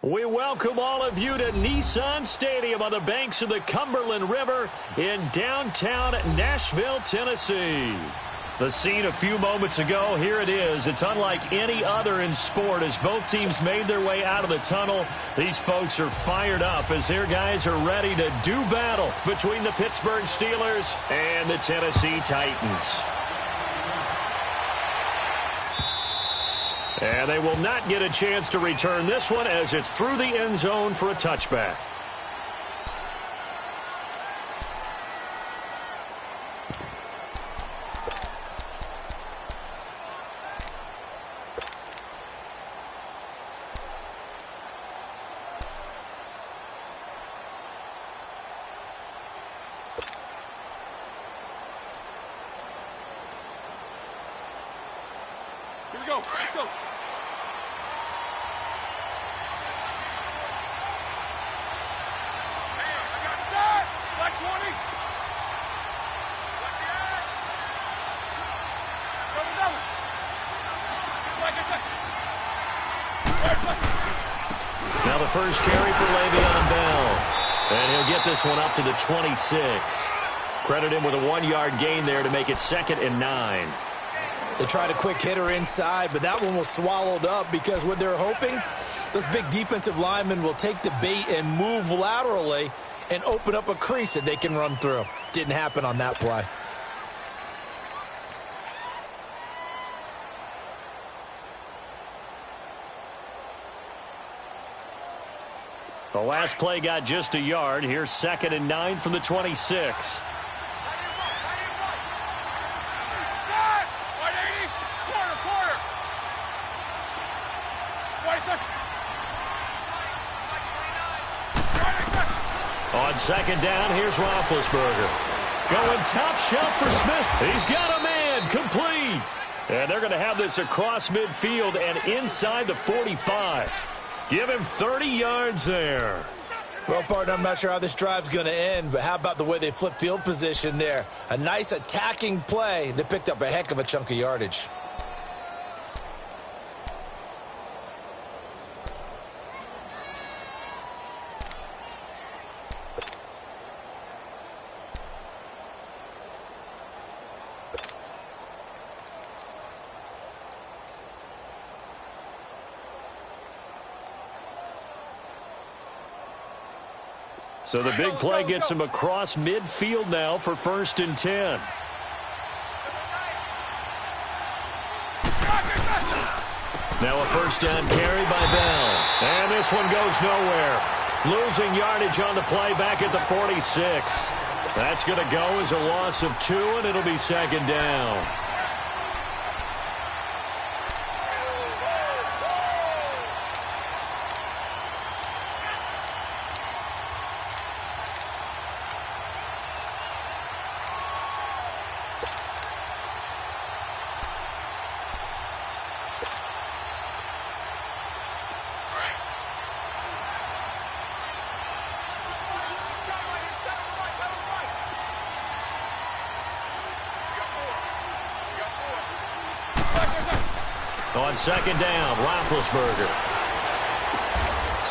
We welcome all of you to Nissan Stadium on the banks of the Cumberland River in downtown Nashville, Tennessee. The scene a few moments ago, here it is. It's unlike any other in sport as both teams made their way out of the tunnel. These folks are fired up as their guys are ready to do battle between the Pittsburgh Steelers and the Tennessee Titans. And they will not get a chance to return this one as it's through the end zone for a touchback. Here we go. Let's go. Now the first carry for Le'Veon Bell. And he'll get this one up to the 26. Credit him with a 1-yard gain there to make it 2nd and 9. They tried a quick hitter inside, but that one was swallowed up because what they're hoping, those big defensive linemen will take the bait and move laterally and open up a crease that they can run through. Didn't happen on that play. The last play got just a yard. Here's 2nd and 9 from the 26. On 2nd down, here's Roethlisberger. Going top shelf for Smith. He's got a man. Complete. And they're going to have this across midfield and inside the 45. Give him 30 yards there. Well, partner, I'm not sure how this drive's going to end, but how about the way they flip field position there? A nice attacking play. They picked up a heck of a chunk of yardage. So the big play gets him across midfield now for 1st and 10. Now a first down carry by Bell. And this one goes nowhere. Losing yardage on the play back at the 46. That's going to go as a loss of 2, and it'll be 2nd down. On 2nd down, Roethlisberger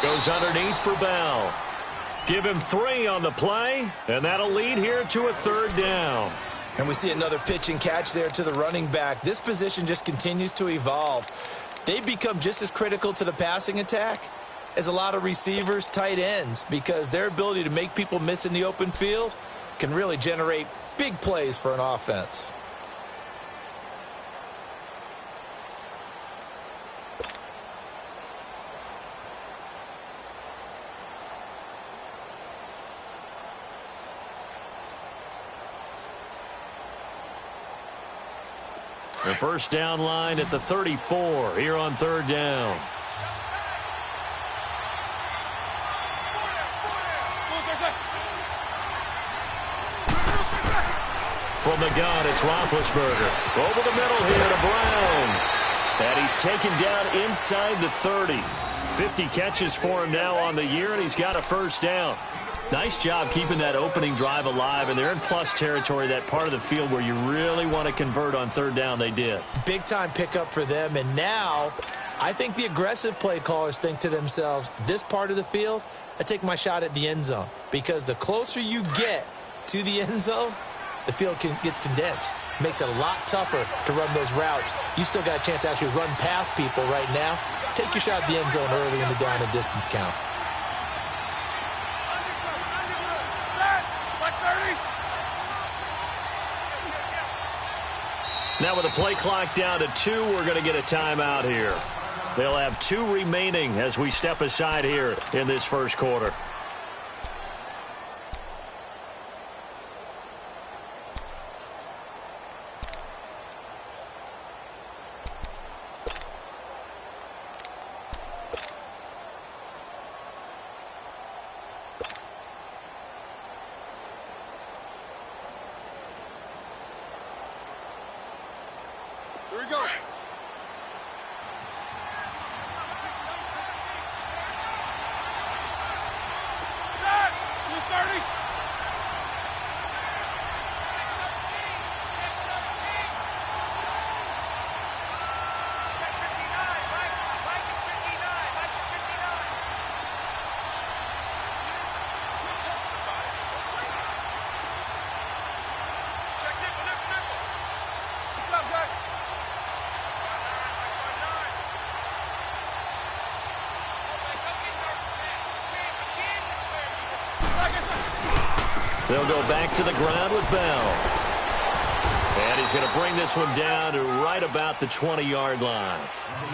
goes underneath for Bell. Give him 3 on the play, and that'll lead here to a 3rd down. And we see another pitch and catch there to the running back. This position just continues to evolve. They've become just as critical to the passing attack as a lot of receivers, tight ends, because their ability to make people miss in the open field can really generate big plays for an offense. The first down line at the 34 here on 3rd down. From the gun, it's Roethlisberger. Over the middle here to Brown. And he's taken down inside the 30. 50 catches for him now on the year, and he's got a first down. Nice job keeping that opening drive alive, and they're in plus territory, that part of the field where you really want to convert on 3rd down. They did. Big-time pickup for them, and now I think the aggressive play callers think to themselves, this part of the field, I take my shot at the end zone, because the closer you get to the end zone, the field gets condensed. Makes it a lot tougher to run those routes. You still got a chance to actually run past people right now. Take your shot at the end zone early in the down and distance count. Now with the play clock down to 2, we're going to get a timeout here. They'll have 2 remaining as we step aside here in this first quarter. Here we go. Start. 230. They'll go back to the ground with Bell. And he's going to bring this one down to right about the 20-yard line.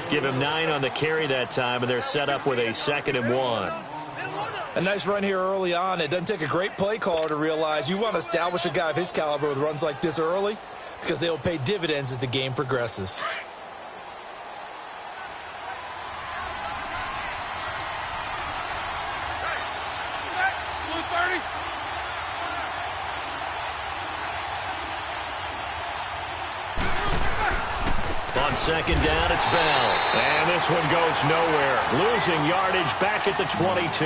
Give him 9 on the carry that time, and they're set up with a 2nd and 1. A nice run here early on. It doesn't take a great play caller to realize you want to establish a guy of his caliber with runs like this early, because they will pay dividends as the game progresses. On second down, it's Bell. And this one goes nowhere. Losing yardage back at the 22.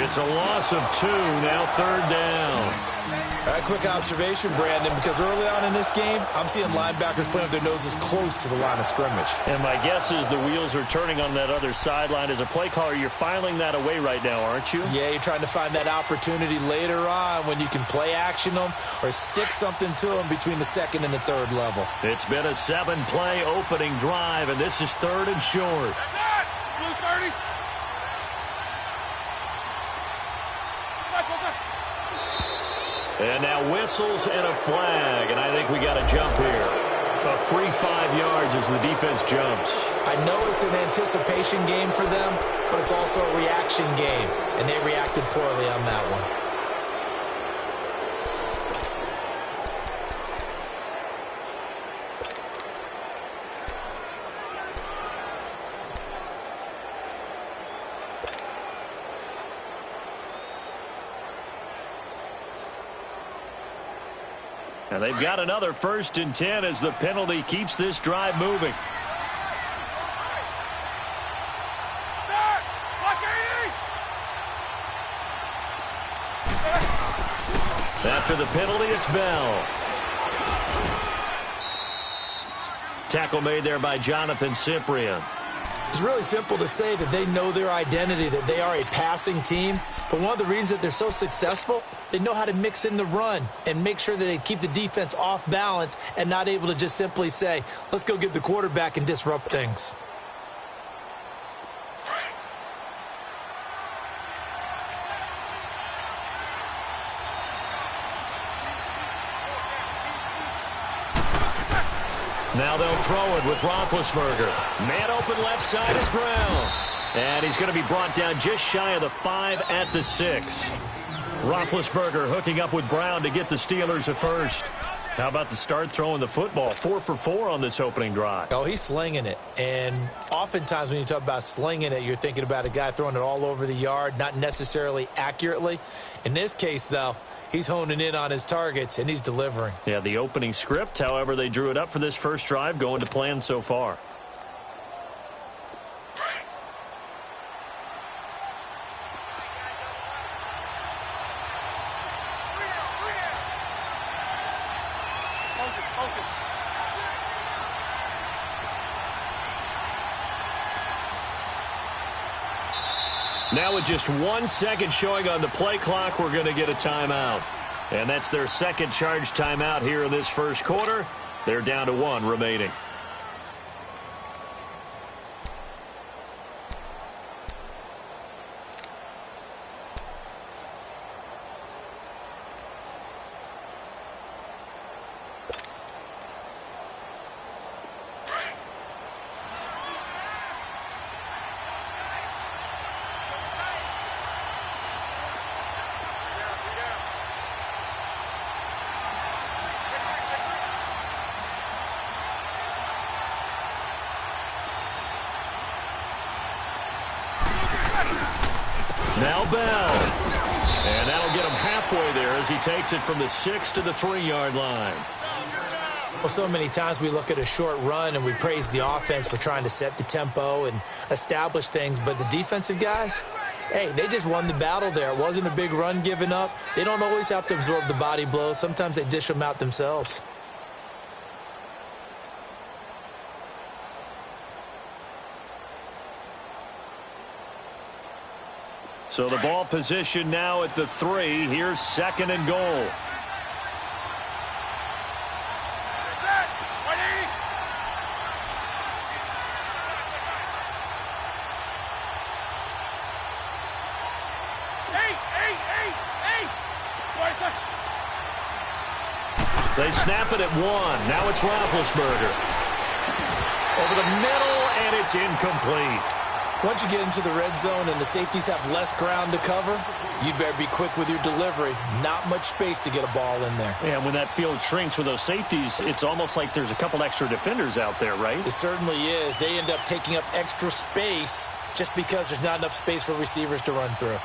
It's a loss of 2, now third down. A quick observation, Brandon, because early on in this game, I'm seeing linebackers playing with their noses close to the line of scrimmage. And my guess is the wheels are turning on that other sideline. As a play caller, you're filing that away right now, aren't you? Yeah, you're trying to find that opportunity later on when you can play action them or stick something to them between the second and the third level. It's been a 7-play opening drive, and this is third and short. Blue 30. And now whistles and a flag, and I think we got a jump here. A free 5 yards as the defense jumps. I know it's an anticipation game for them, but it's also a reaction game, and they reacted poorly on that one. And they've got another 1st and 10 as the penalty keeps this drive moving. After the penalty, it's Bell. Tackle made there by Jonathan Cyprien. It's really simple to say that they know their identity, that they are a passing team. But one of the reasons that they're so successful, they know how to mix in the run and make sure that they keep the defense off balance and not able to just simply say, let's go get the quarterback and disrupt things. Now they'll throw it with Roethlisberger. Man open left side is Brown. And he's going to be brought down just shy of the 5 at the 6. Roethlisberger hooking up with Brown to get the Steelers a first. How about the start throwing the football? 4 for 4 on this opening drive. Oh, he's slinging it. And oftentimes when you talk about slinging it, you're thinking about a guy throwing it all over the yard, not necessarily accurately. In this case, though, he's honing in on his targets, and he's delivering. Yeah, the opening script, however, they drew it up for this first drive, going to plan so far. Now with just 1 second showing on the play clock, we're going to get a timeout. And that's their second charge timeout here in this first quarter. They're down to 1 remaining. Now Bell. And that'll get him halfway there as he takes it from the 6 to the 3-yard line. Well, so many times we look at a short run and we praise the offense for trying to set the tempo and establish things. But the defensive guys, hey, they just won the battle there. It wasn't a big run given up. They don't always have to absorb the body blows. Sometimes they dish them out themselves. So the ball position now at the 3. Here's 2nd and goal. They snap it at 1. Now it's Roethlisberger. Over the middle, and it's incomplete. Once you get into the red zone and the safeties have less ground to cover, you'd better be quick with your delivery. Not much space to get a ball in there. Yeah, when that field shrinks with those safeties, it's almost like there's a couple extra defenders out there, right? It certainly is. They end up taking up extra space just because there's not enough space for receivers to run through.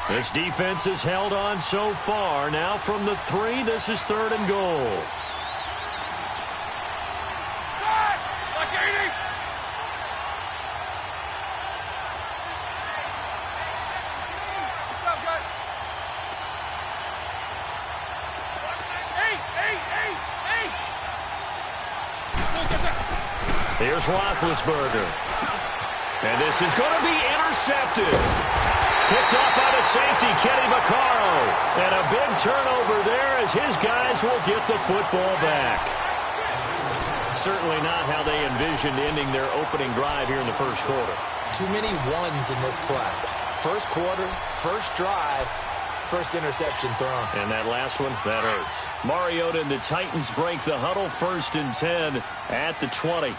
This defense has held on so far. Now from the 3, this is 3rd and goal. Here's Roethlisberger. And this is going to be intercepted. Picked off by the safety, Kenny Vaccaro. And a big turnover there as his guys will get the football back. Certainly not how they envisioned ending their opening drive here in the first quarter. Too many ones in this play. First quarter, first drive, first interception thrown. And that last one, that hurts. Mariota and the Titans break the huddle, 1st and 10 at the 20.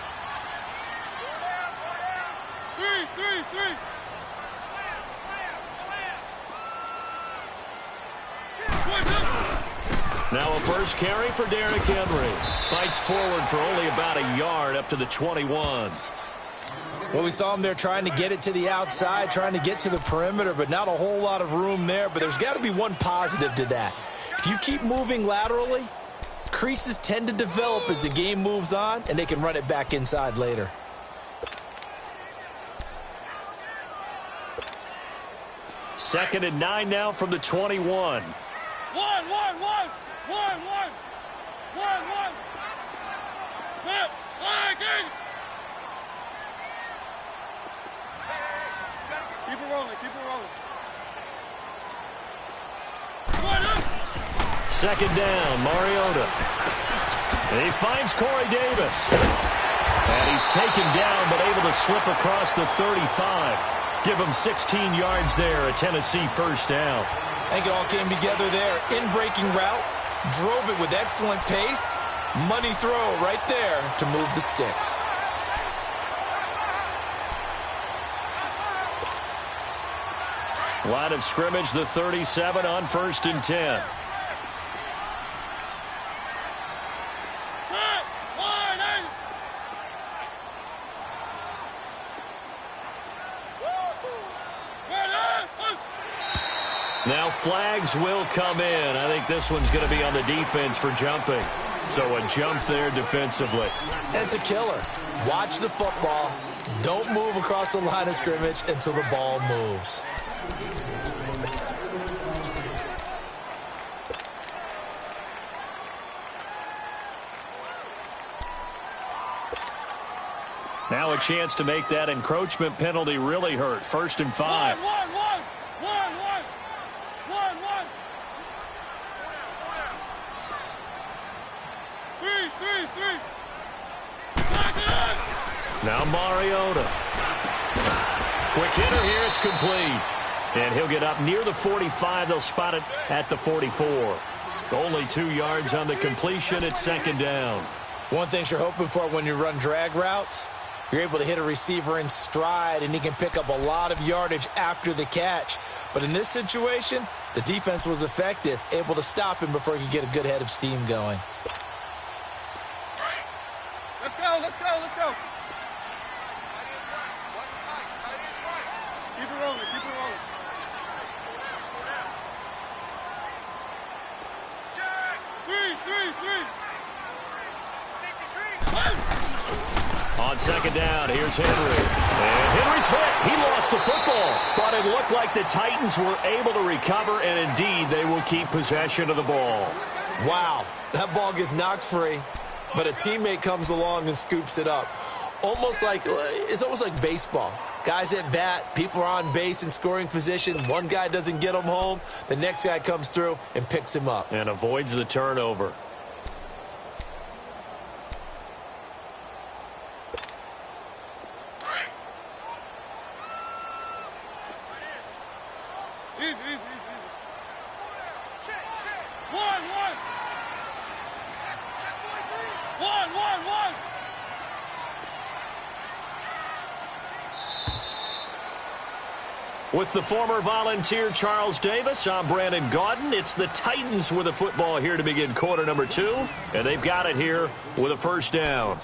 Now a first carry for Derrick Henry. Fights forward for only about a yard up to the 21. Well, we saw him there trying to get it to the outside, trying to get to the perimeter, but not a whole lot of room there. But there's got to be one positive to that. If you keep moving laterally, creases tend to develop as the game moves on, and they can run it back inside later. Second and 9 now from the 21. One. Set. Flagging. Keep it rolling. Second down, Mariota. And he finds Corey Davis. And he's taken down but able to slip across the 35. Give him 16 yards there, a Tennessee first down. I think it all came together there. In-breaking route, drove it with excellent pace. Money throw right there to move the sticks. Line of scrimmage, the 37 on 1st and 10. Now flags will come in. I think this one's going to be on the defense for jumping. So a jump there defensively. And it's a killer. Watch the football. Don't move across the line of scrimmage until the ball moves. Now a chance to make that encroachment penalty really hurt. 1st and 5. One. 3. Now Mariota. Quick hitter here. It's complete. And he'll get up near the 45. They'll spot it at the 44. Only 2 yards on the completion at 2nd down. One thing you're hoping for when you run drag routes, you're able to hit a receiver in stride, and he can pick up a lot of yardage after the catch. But in this situation, the defense was effective, able to stop him before he could get a good head of steam going. Let's go. Keep it rolling. 3. On 2nd down, here's Henry. And Henry's hit. He lost the football. But it looked like the Titans were able to recover, and indeed they will keep possession of the ball. Wow, that ball gets knocked free, but a teammate comes along and scoops it up. It's almost like baseball. Guys at bat, people are on base in scoring position. One guy doesn't get him home. The next guy comes through and picks him up. And avoids the turnover. Easy. 1. With the former Volunteer Charles Davis, I'm Brandon Gaudin. It's the Titans with the football here to begin quarter number 2. And they've got it here with a first down.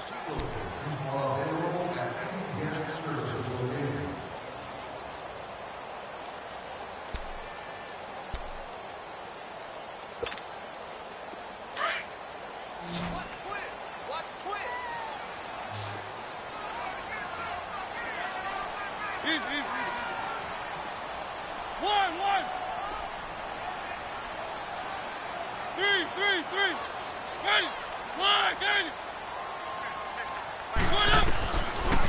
Easy. 1. 3. Ready. Flag. Put up.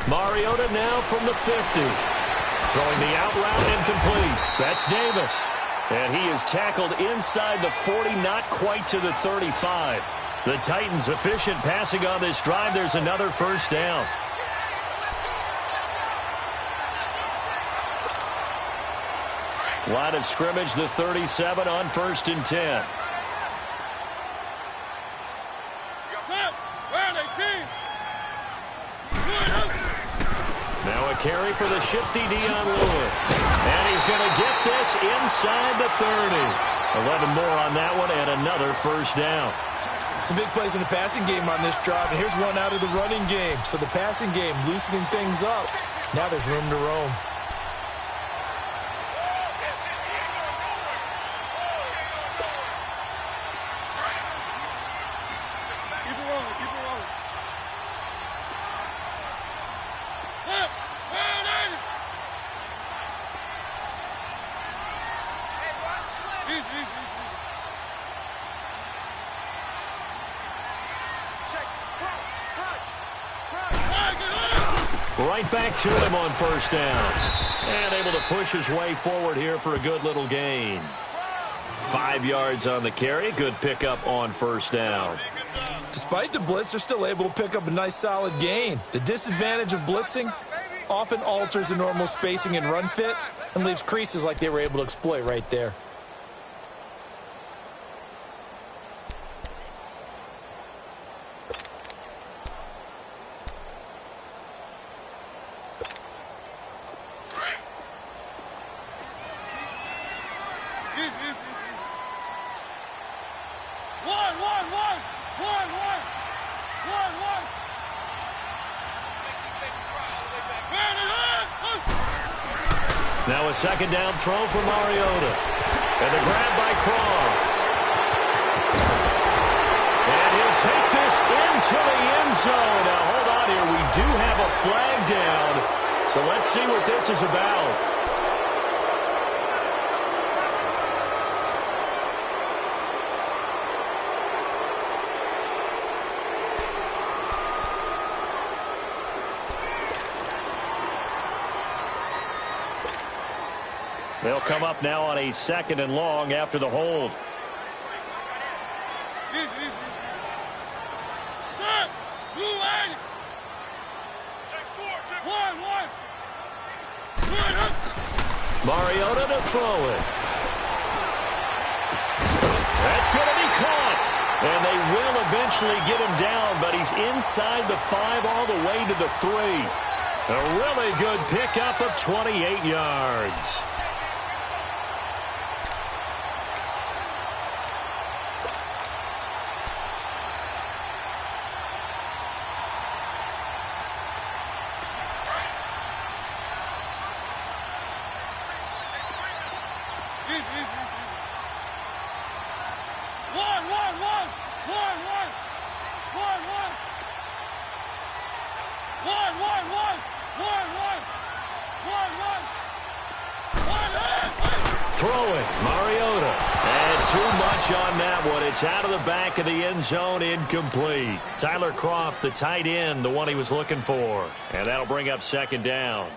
Mariota now from the 50. Throwing the out route incomplete. That's Davis. And he is tackled inside the 40, not quite to the 35. The Titans efficient passing on this drive. There's another first down. Line of scrimmage, the 37 on 1st and 10. Now a carry for the shifty Dion Lewis. And he's going to get this inside the 30. 11 more on that one and another first down. Some big plays in the passing game on this drive, and here's one out of the running game. So the passing game loosening things up. Now there's room to roam. Right back to him on first down. And able to push his way forward here for a good little gain. 5 yards on the carry. Good pickup on first down. Despite the blitz, they're still able to pick up a nice solid gain. The disadvantage of blitzing often alters the normal spacing and run fits and leaves creases like they were able to exploit right there. Now a second down throw for Mariota. And the grab by Croft. And he'll take this into the end zone. Now hold on here. We do have a flag down. So let's see what this is about. They'll come up now on a 2nd and long after the hold. Mariota to throw it. That's going to be caught. And they will eventually get him down, but he's inside the 5 all the way to the 3. A really good pickup of 28 yards. Throwing, Mariota. And too much on that one. It's out of the back of the end zone, incomplete. Tyler Croft, the tight end, the one he was looking for. And that'll bring up 2nd down.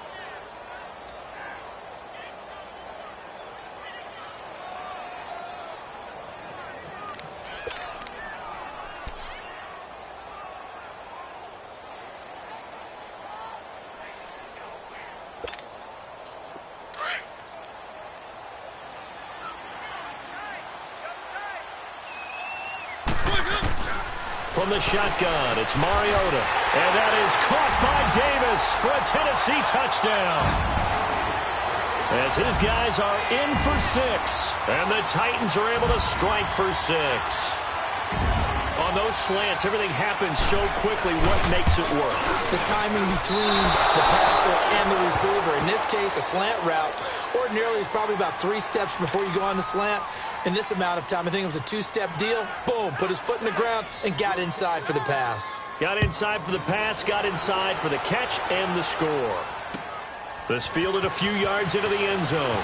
From the shotgun, it's Mariota. And that is caught by Davis for a Tennessee touchdown. As his guys are in for 6. And the Titans are able to strike for 6. On those slants, everything happens so quickly. What makes it work? The timing between the passer and the receiver. In this case, a slant route ordinarily is probably about 3 steps before you go on the slant. In this amount of time, I think it was a 2-step deal. Boom, put his foot in the ground and got inside for the pass. Got inside for the pass, got inside for the catch and the score. This fielded a few yards into the end zone.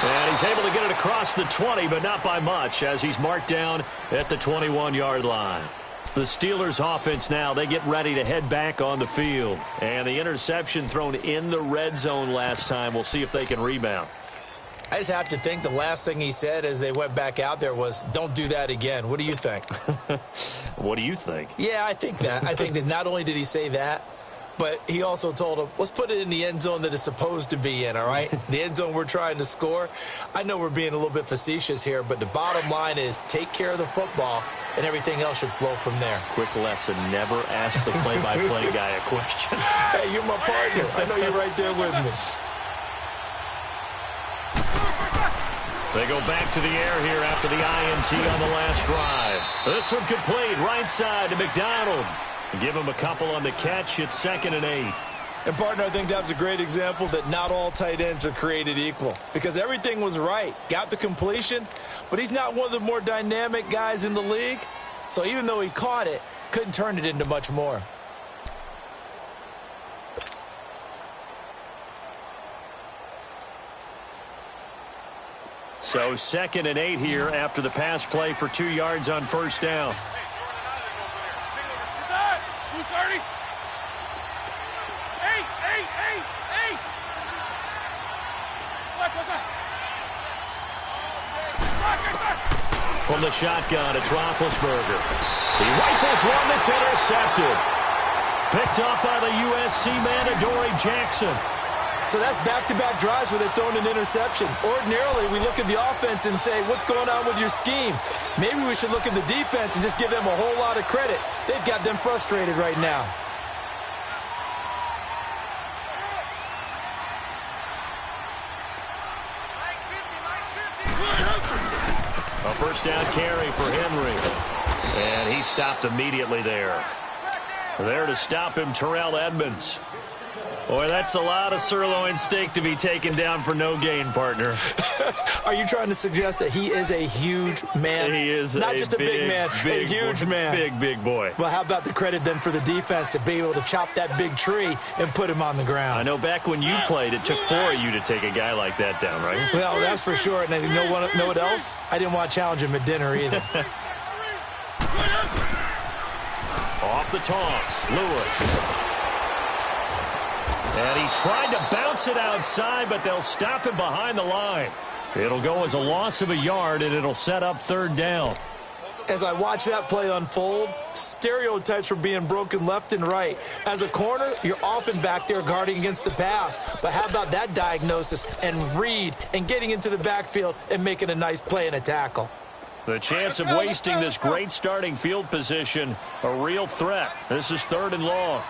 And he's able to get it across the 20, but not by much, as he's marked down at the 21-yard line. The Steelers offense now, they get ready to head back on the field. And the interception thrown in the red zone last time. We'll see if they can rebound. I just have to think the last thing he said as they went back out there was, don't do that again. What do you think? What do you think? Yeah, I think that. I think that not only did he say that, but he also told him, let's put it in the end zone that it's supposed to be in, all right? The end zone we're trying to score. I know we're being a little bit facetious here, but the bottom line is take care of the football, and everything else should flow from there. Quick lesson, never ask the play-by-play guy a question. Hey, you're my partner. I know you're right there with me. They go back to the air here after the INT on the last drive. This one complete, right side to McDonald. Give him a couple on the catch. It's 2nd and 8. And, partner, I think that was a great example that not all tight ends are created equal because everything was right. Got the completion, but he's not one of the more dynamic guys in the league. So even though he caught it, couldn't turn it into much more. So 2nd and 8 here after the pass play for 2 yards on first down. 230. 8. From the shotgun, it's Roethlisberger. He rifles one that's intercepted. Picked up by the USC man, Adoree Jackson. So that's back-to-back drives where they've thrown an interception. Ordinarily, we look at the offense and say, what's going on with your scheme? Maybe we should look at the defense and just give them a whole lot of credit. They've got them frustrated right now. A first down carry for Henry. And he stopped immediately there. There to stop him, Terrell Edmunds. Boy, that's a lot of sirloin steak to be taken down for no gain, partner. Are you trying to suggest that he is a huge man? He is not just a big man, a huge man. Big boy. Well, how about the credit then for the defense to be able to chop that big tree and put him on the ground? I know back when you played, it took 4 of you to take a guy like that down, right? Well, that's for sure. And you know what else? I didn't want to challenge him at dinner either. Off the toss, Lewis. And he tried to bounce it outside, but they'll stop him behind the line. It'll go as a loss of a yard, and it'll set up 3rd down. As I watch that play unfold, stereotypes were being broken left and right. As a corner, you're often back there guarding against the pass. But how about that diagnosis and read and getting into the backfield and making a nice play and a tackle? The chance of wasting this great starting field position, a real threat. This is 3rd and long.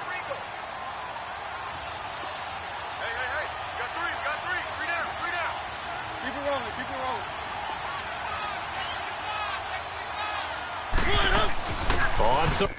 On third.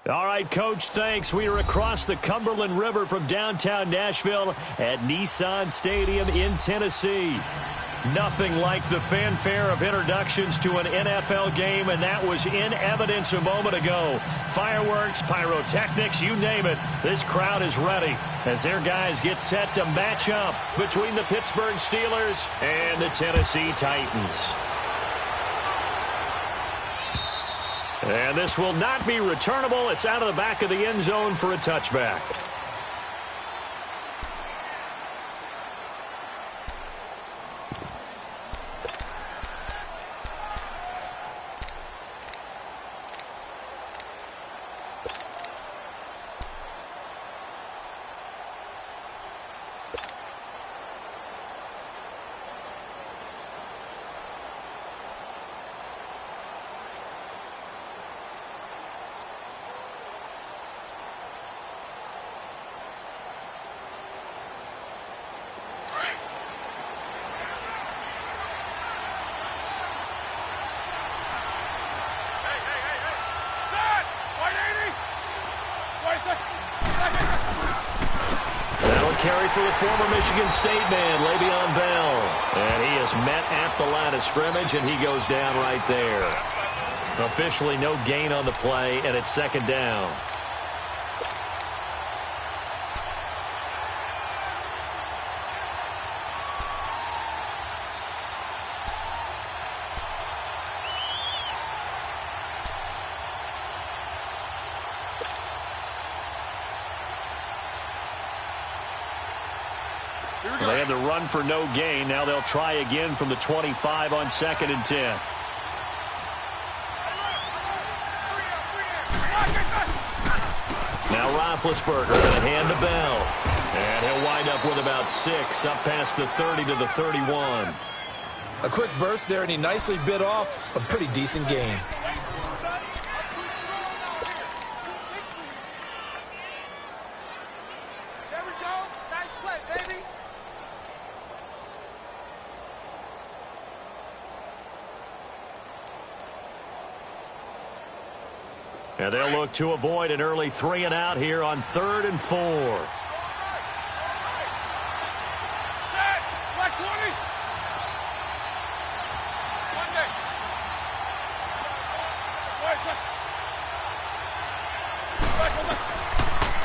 All right, Coach, thanks. We are across the Cumberland River from downtown Nashville at Nissan Stadium in Tennessee. Nothing like the fanfare of introductions to an NFL game, and that was in evidence a moment ago. Fireworks, pyrotechnics, you name it. This crowd is ready as their guys get set to match up between the Pittsburgh Steelers and the Tennessee Titans. And this will not be returnable. It's out of the back of the end zone for a touchback. Carry for the former Michigan State man, Le'Veon Bell. And he is met at the line of scrimmage, and he goes down right there. Officially no gain on the play, and it's second down. They had the run for no gain. Now they'll try again from the 25 on 2nd and 10. Now Roethlisberger going to hand to Bell. And he'll wind up with about 6 up past the 30 to the 31. A quick burst there, and he nicely bit off a pretty decent gain. And they'll look to avoid an early 3 and out here on 3rd and 4.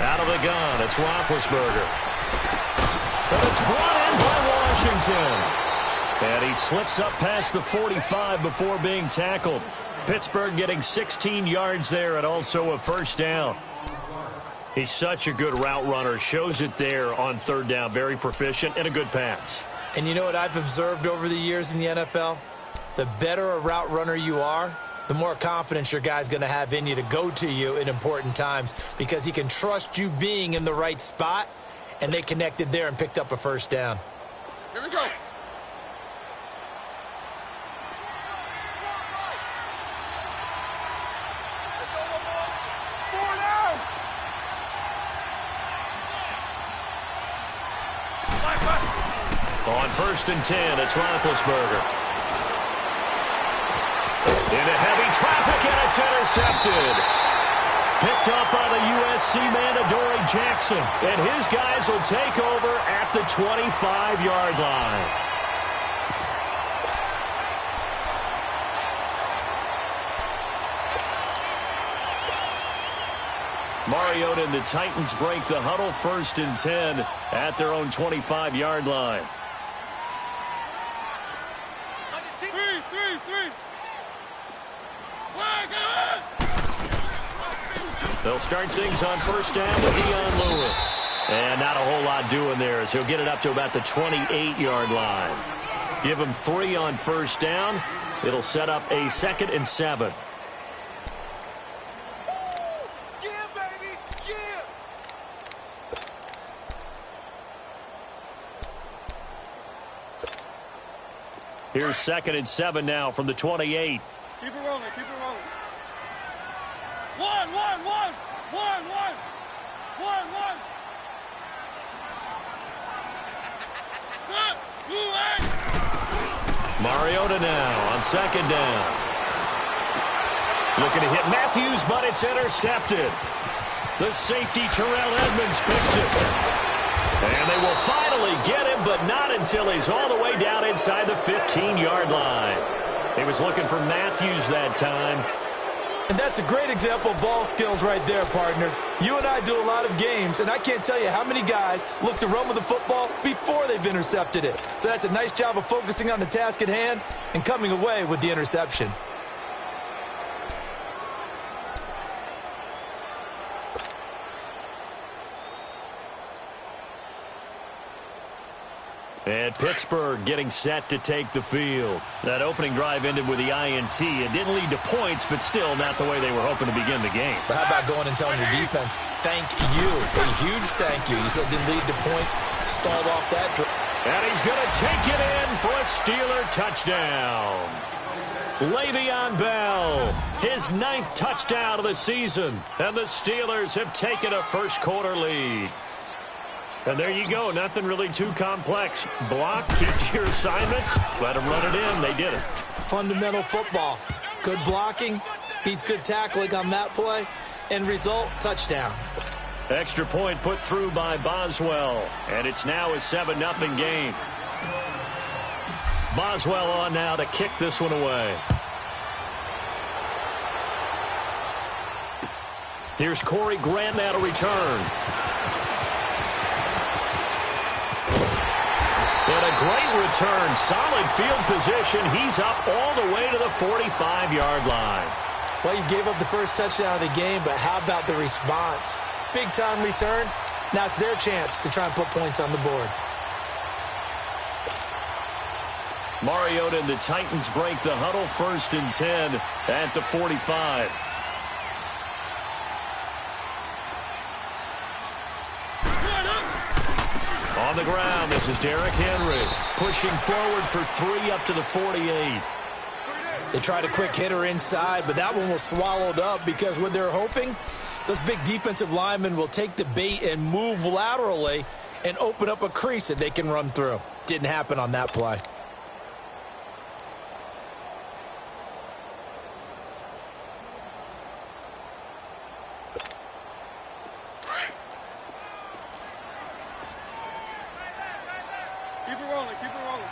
Out of the gun, it's Roethlisberger. But it's brought in by Washington. And he slips up past the 45 before being tackled. Pittsburgh getting 16 yards there and also a first down. He's such a good route runner. Shows it there on 3rd down. Very proficient and a good pass. And you know what I've observed over the years in the NFL? The better a route runner you are, the more confidence your guy's going to have in you to go to you in important times because he can trust you being in the right spot, and they connected there and picked up a first down. Here we go. On 1st and 10, it's Roethlisberger. Into heavy traffic, and it's intercepted. Picked up by the USC man, Adoree Jackson. And his guys will take over at the 25-yard line. Mariota and the Titans break the huddle, 1st and 10 at their own 25-yard line. They'll start things on 1st down with Dion Lewis. And not a whole lot doing there as he'll get it up to about the 28-yard line. Give him 3 on 1st down. It'll set up a 2nd and 7. Here's 2nd and 7 now from the 28. Keep it rolling, keep it rolling. One. Mariota now on 2nd down. Looking to hit Matthews, but it's intercepted. The safety, Terrell Edmonds, picks it. And they will finally get him, but not until he's all the way down inside the 15-yard line. He was looking for Matthews that time. And that's a great example of ball skills right there, partner. You and I do a lot of games, and I can't tell you how many guys look to run with the football before they've intercepted it. So that's a nice job of focusing on the task at hand and coming away with the interception. And Pittsburgh getting set to take the field. That opening drive ended with the INT. It didn't lead to points, but still not the way they were hoping to begin the game. But how about going and telling your defense, thank you, a huge thank you. You said didn't lead to points, stalled off that drive. And he's going to take it in for a Steeler touchdown. Le'Veon Bell, his 9th touchdown of the season. And the Steelers have taken a first-quarter lead. And there you go. Nothing really too complex. Block, keep to your assignments, let them run it in. They did it. Fundamental football. Good blocking, beats good tackling on that play. End result, touchdown. Extra point put through by Boswell. And it's now a 7-0 game. Boswell on now to kick this one away. Here's Corey Grant now to return. And a great return. Solid field position. He's up all the way to the 45-yard line. Well, you gave up the first touchdown of the game, but how about the response? Big-time return. Now it's their chance to try and put points on the board. Mariota and the Titans break the huddle, 1st and 10 at the 45. On the ground, this is Derrick Henry pushing forward for 3 up to the 48. They tried a quick hitter inside, but that one was swallowed up because what they're hoping, those big defensive linemen will take the bait and move laterally and open up a crease that they can run through. Didn't happen on that play. Keep it rolling, keep it rolling.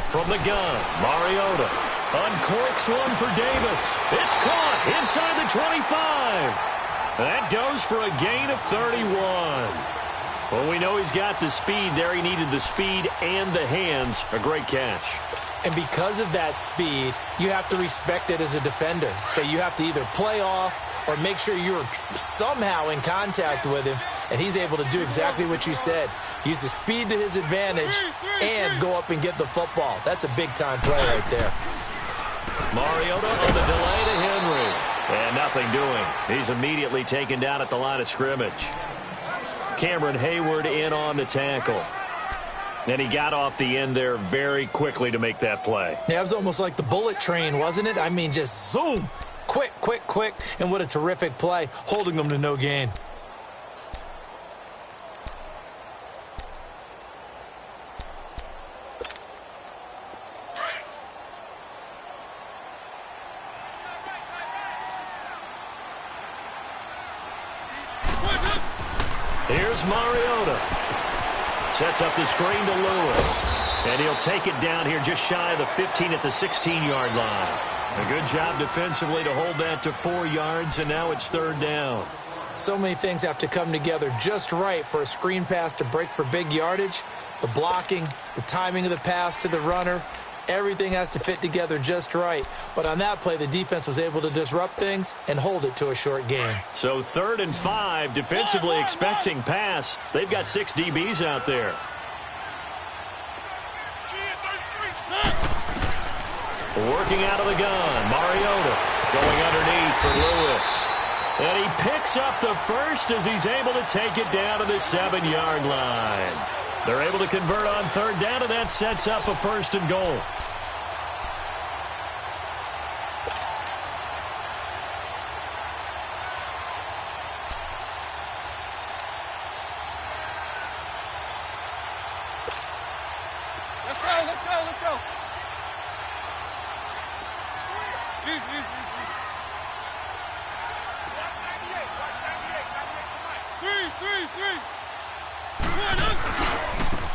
From the gun, Mariota uncorks one for Davis. It's caught inside the 25. That goes for a gain of 31. Well, we know he's got the speed there. He needed the speed and the hands. A great catch. And because of that speed, you have to respect it as a defender. So you have to either play off or make sure you're somehow in contact with him, and he's able to do exactly what you said. Use the speed to his advantage and go up and get the football. That's a big-time play right there. Mariota on the delay to Henry. And nothing doing. He's immediately taken down at the line of scrimmage. Cameron Hayward in on the tackle. And he got off the end there very quickly to make that play. Yeah, it was almost like the bullet train, wasn't it? I mean, just zoom. Quick, quick, quick. And what a terrific play, holding them to no gain. Here's Mariota. Sets up the screen to Lewis. And he'll take it down here just shy of the 15 at the 16-yard line. A good job defensively to hold that to 4 yards, and now it's 3rd down. So many things have to come together just right for a screen pass to break for big yardage. The blocking, the timing of the pass to the runner, everything has to fit together just right. But on that play, the defense was able to disrupt things and hold it to a short gain. So 3rd and 5, defensively expecting pass. They've got 6 DBs out there. Working out of the gun, Mariota going underneath for Lewis. And he picks up the first as he's able to take it down to the 7-yard line. They're able to convert on 3rd down, and that sets up a 1st and goal. Let's go, let's go, let's go.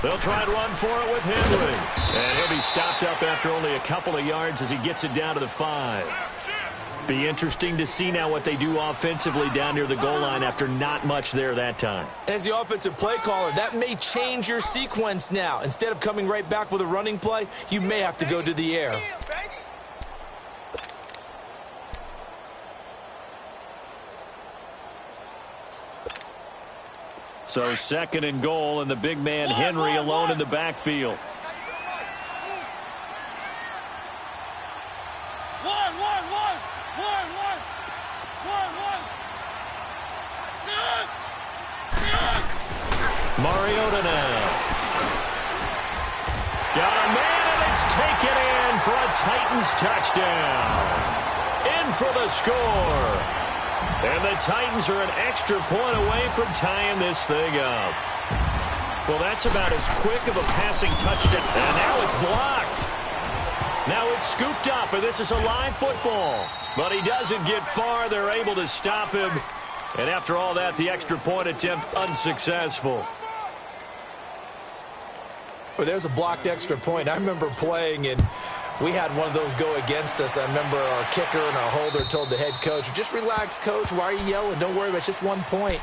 They'll try and run for it with Henry. And he'll be stopped up after only a couple of yards as he gets it down to the 5. Be interesting to see now what they do offensively down near the goal line after not much there that time. As the offensive play caller, that may change your sequence now. Instead of coming right back with a running play, you may have to go to the air. So 2nd and goal, and the big man Henry alone in the backfield. Mariota now. Got a man, and it's taken in for a Titans touchdown. In for the score. And the Titans are an extra point away from tying this thing up. Well, that's about as quick of a passing touchdown. And now it's blocked. Now it's scooped up, and this is a live football. But he doesn't get far. They're able to stop him. And after all that, the extra point attempt unsuccessful. Well, there's a blocked extra point. I remember playing, and we had one of those go against us. I remember our kicker and our holder told the head coach, just relax, coach. Why are you yelling? Don't worry about it. It's just 1 point.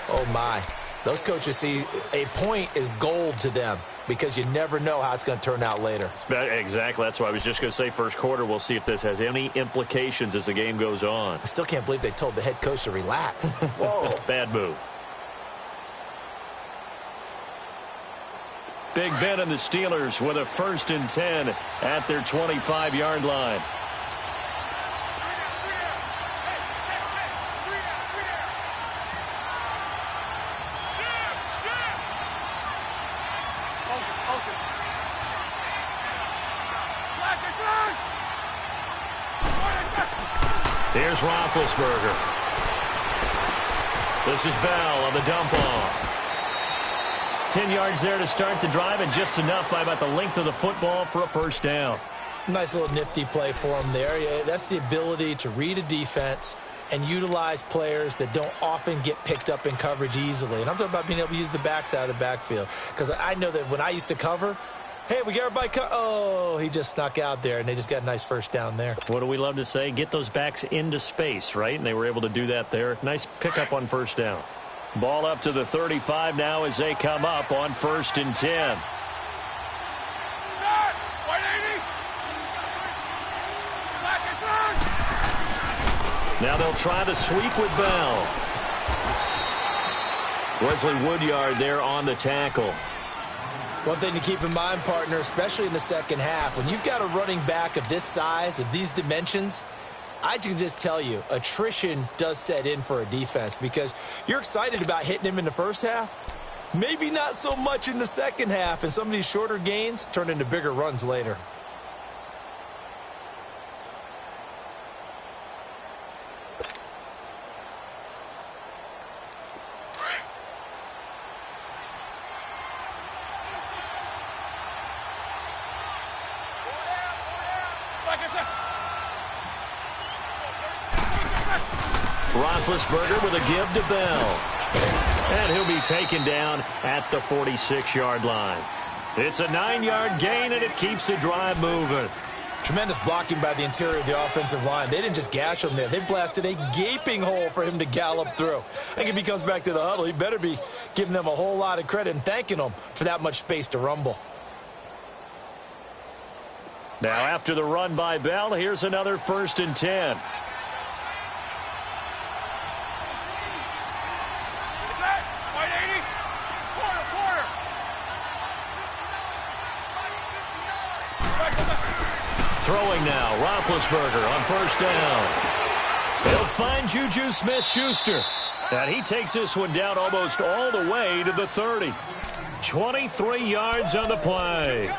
Oh, my. Those coaches see a point is gold to them because you never know how it's going to turn out later. Exactly. That's why I was just going to say first quarter. We'll see if this has any implications as the game goes on. I still can't believe they told the head coach to relax. Whoa. Bad move. Big Ben and the Steelers with a 1st and 10 at their 25-yard line. Here's Roethlisberger. This is Bell on the dump-off. 10 yards there to start the drive, and just enough by about the length of the football for a 1st down. Nice little nifty play for him there. Yeah, that's the ability to read a defense and utilize players that don't often get picked up in coverage easily. And I'm talking about being able to use the backside of the backfield. Because I know that when I used to cover, hey, we got everybody oh, he just snuck out there, and they just got a nice 1st down there. What do we love to say? Get those backs into space, right? And they were able to do that there. Nice pickup on 1st down. Ball up to the 35 now as they come up on 1st and 10. Now they'll try the sweep with Bell. Wesley Woodyard there on the tackle. One thing to keep in mind, partner, especially in the second half, when you've got a running back of this size, of these dimensions, I can just tell you, attrition does set in for a defense because you're excited about hitting him in the first half. Maybe not so much in the second half, and some of these shorter gains turn into bigger runs later. Roethlisberger with a give to Bell. And he'll be taken down at the 46-yard line. It's a 9-yard gain, and it keeps the drive moving. Tremendous blocking by the interior of the offensive line. They didn't just gash him there. They blasted a gaping hole for him to gallop through. I think if he comes back to the huddle, he better be giving them a whole lot of credit and thanking them for that much space to rumble. Now after the run by Bell, here's another 1st and 10. Throwing now, Roethlisberger on 1st down. They'll find Juju Smith-Schuster. And he takes this one down almost all the way to the 30. 23 yards on the play.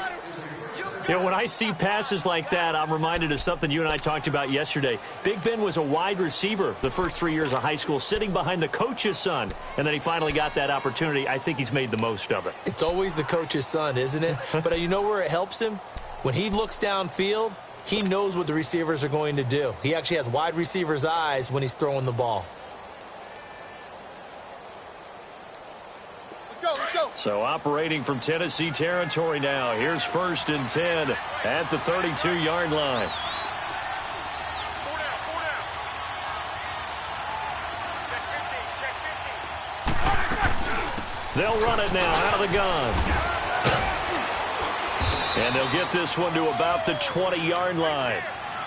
You know, when I see passes like that, I'm reminded of something you and I talked about yesterday. Big Ben was a wide receiver the first 3 years of high school, sitting behind the coach's son. And then he finally got that opportunity. I think he's made the most of it. It's always the coach's son, isn't it? But you know where it helps him? When he looks downfield, He knows what the receivers are going to do. He actually has wide receivers' eyes when he's throwing the ball. Let's go. So operating from Tennessee territory now. Here's 1st and 10 at the 32-yard line. They'll run it now out of the gun. And they'll get this one to about the 20-yard line.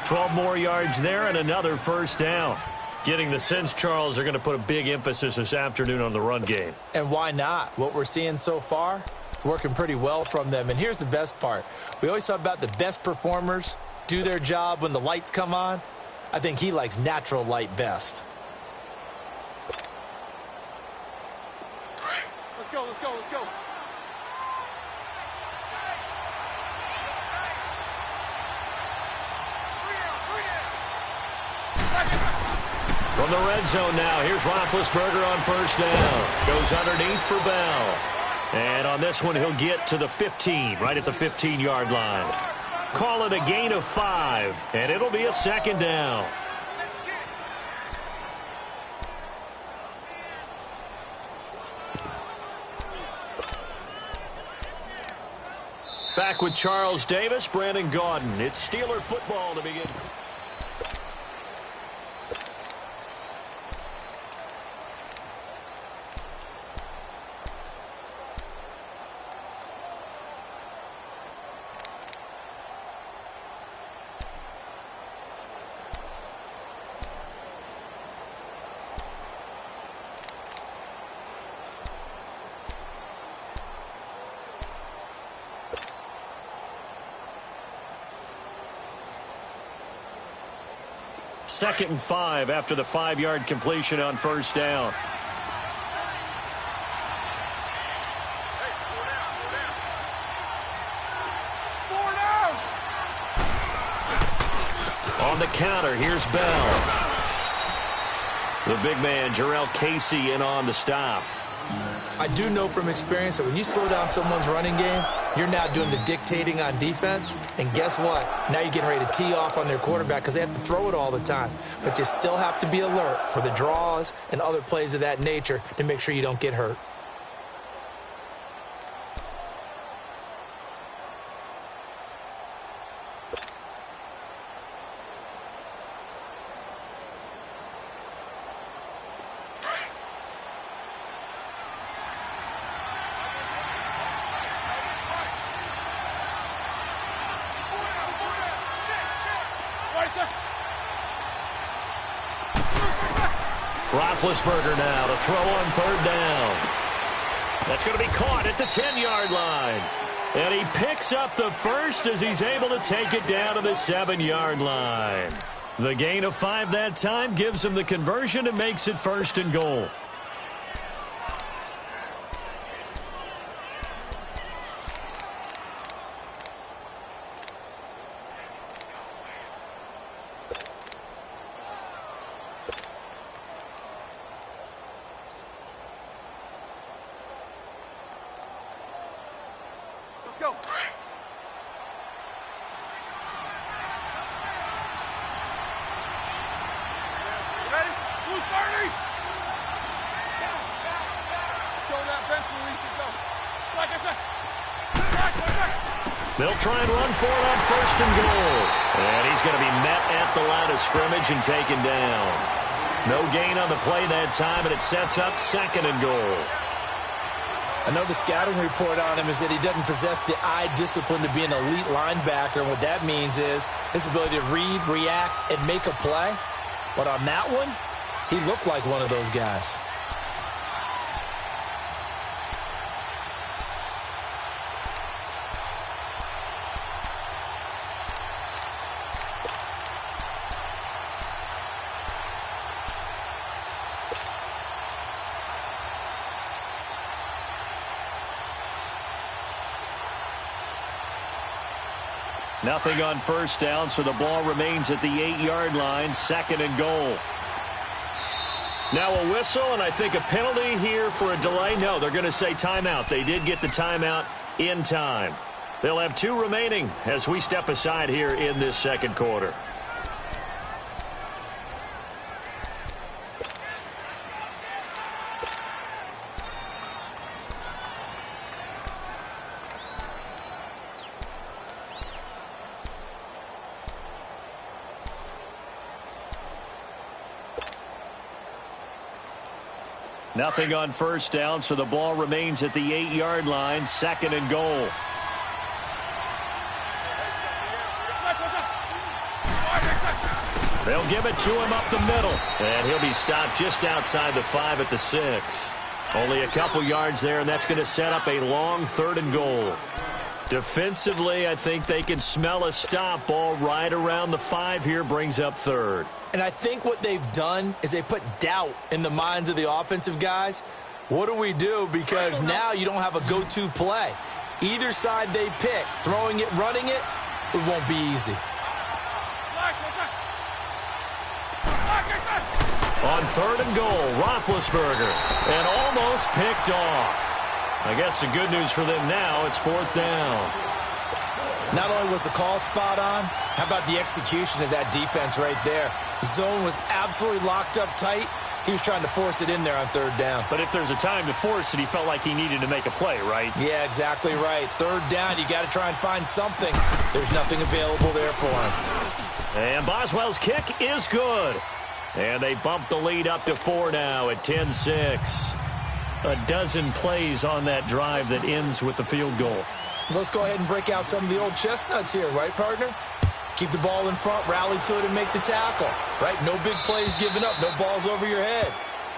12 more yards there and another 1st down. Getting the sense, Charles, they're going to put a big emphasis this afternoon on the run game. And why not? What we're seeing so far, it's working pretty well from them. And here's the best part. We always talk about the best performers do their job when the lights come on. I think he likes natural light best. Let's go. From the red zone now, here's Roethlisberger on 1st down. Goes underneath for Bell. And on this one, he'll get to the 15, right at the 15-yard line. Call it a gain of 5, and it'll be a 2nd down. Back with Charles Davis, Brandon Gaudin. It's Steeler football to begin. Second and 5 after the 5-yard completion on 1st down. On the counter, here's Bell. The big man, Jarrell Casey, in on the stop. I do know from experience that when you slow down someone's running game, you're now doing the dictating on defense. And guess what? Now you're getting ready to tee off on their quarterback because they have to throw it all the time. But you still have to be alert for the draws and other plays of that nature to make sure you don't get hurt. Roethlisberger now to throw on 3rd down. That's going to be caught at the 10-yard line. And he picks up the 1st as he's able to take it down to the 7-yard line. The gain of 5 that time gives him the conversion and makes it 1st and goal. Go. Ready? Blue 30. Show that bench release and go. Like I said. They'll try and run for it on 1st and goal. And he's going to be met at the line of scrimmage and taken down. No gain on the play that time, and it sets up 2nd and goal. I know the scouting report on him is that he doesn't possess the eye discipline to be an elite linebacker. And what that means is his ability to read, react, and make a play. But on that one, he looked like one of those guys. Nothing on 1st down, so the ball remains at the 8-yard line, 2nd and goal. Now a whistle, and I think a penalty here for a delay. No, they're going to say timeout. They did get the timeout in time. They'll have 2 remaining as we step aside here in this second quarter. Nothing on first down, so the ball remains at the 8-yard line, 2nd and goal. They'll give it to him up the middle, and he'll be stopped just outside the 5 at the 6. Only a couple yards there, and that's going to set up a long 3rd and goal. Defensively, I think they can smell a stop. Ball right around the 5 here, brings up 3rd. And I think what they've done is they put doubt in the minds of the offensive guys. What do we do? Because now you don't have a go-to play. Either side they pick, throwing it, running it, it won't be easy. On 3rd and goal, Roethlisberger, and almost picked off. I guess the good news for them now, it's 4th down. Not only was the call spot on, how about the execution of that defense right there? Zone was absolutely locked up tight. He was trying to force it in there on 3rd down. But if there's a time to force it, he felt like he needed to make a play, right? Yeah, exactly right. 3rd down, you got to try and find something. There's nothing available there for him. And Boswell's kick is good. And they bump the lead up to 4 now at 10-6. A dozen plays on that drive that ends with the field goal. Let's go ahead and break out some of the old chestnuts here, right, partner? Keep the ball in front, rally to it, and make the tackle, right? No big plays given up, no balls over your head.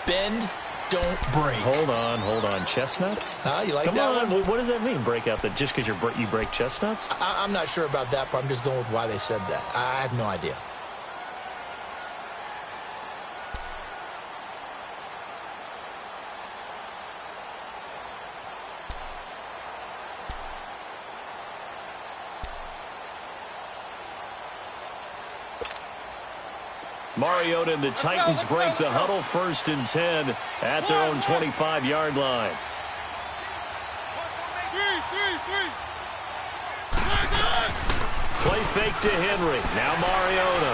Bend, don't break. Hold on. Chestnuts? You like Come that on. one? What does that mean, break out? That just because you break chestnuts? I'm not sure about that, but I'm just going with why they said that. I have no idea. Mariota and the Titans break the huddle, 1st and 10 at their own 25-yard line. Play fake to Henry. Now Mariota.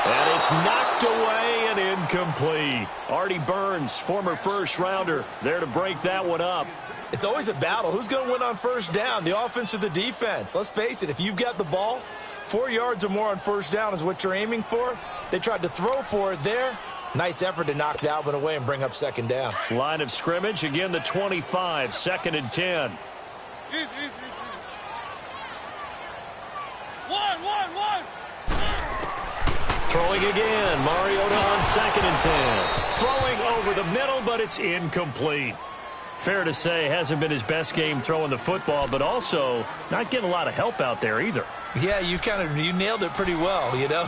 And it's knocked away and incomplete. Artie Burns, former first-rounder, there to break that one up. It's always a battle. Who's going to win on 1st down, the offense or the defense? Let's face it, if you've got the ball, 4 yards or more on 1st down is what you're aiming for. They tried to throw for it there. Nice effort to knock that one away and bring up 2nd down. Line of scrimmage, again the 25, 2nd and 10. One. Throwing again, Mariota on 2nd and 10. Throwing over the middle, but it's incomplete. Fair to say, hasn't been his best game throwing the football, but also not getting a lot of help out there either. Yeah, you nailed it pretty well, you know.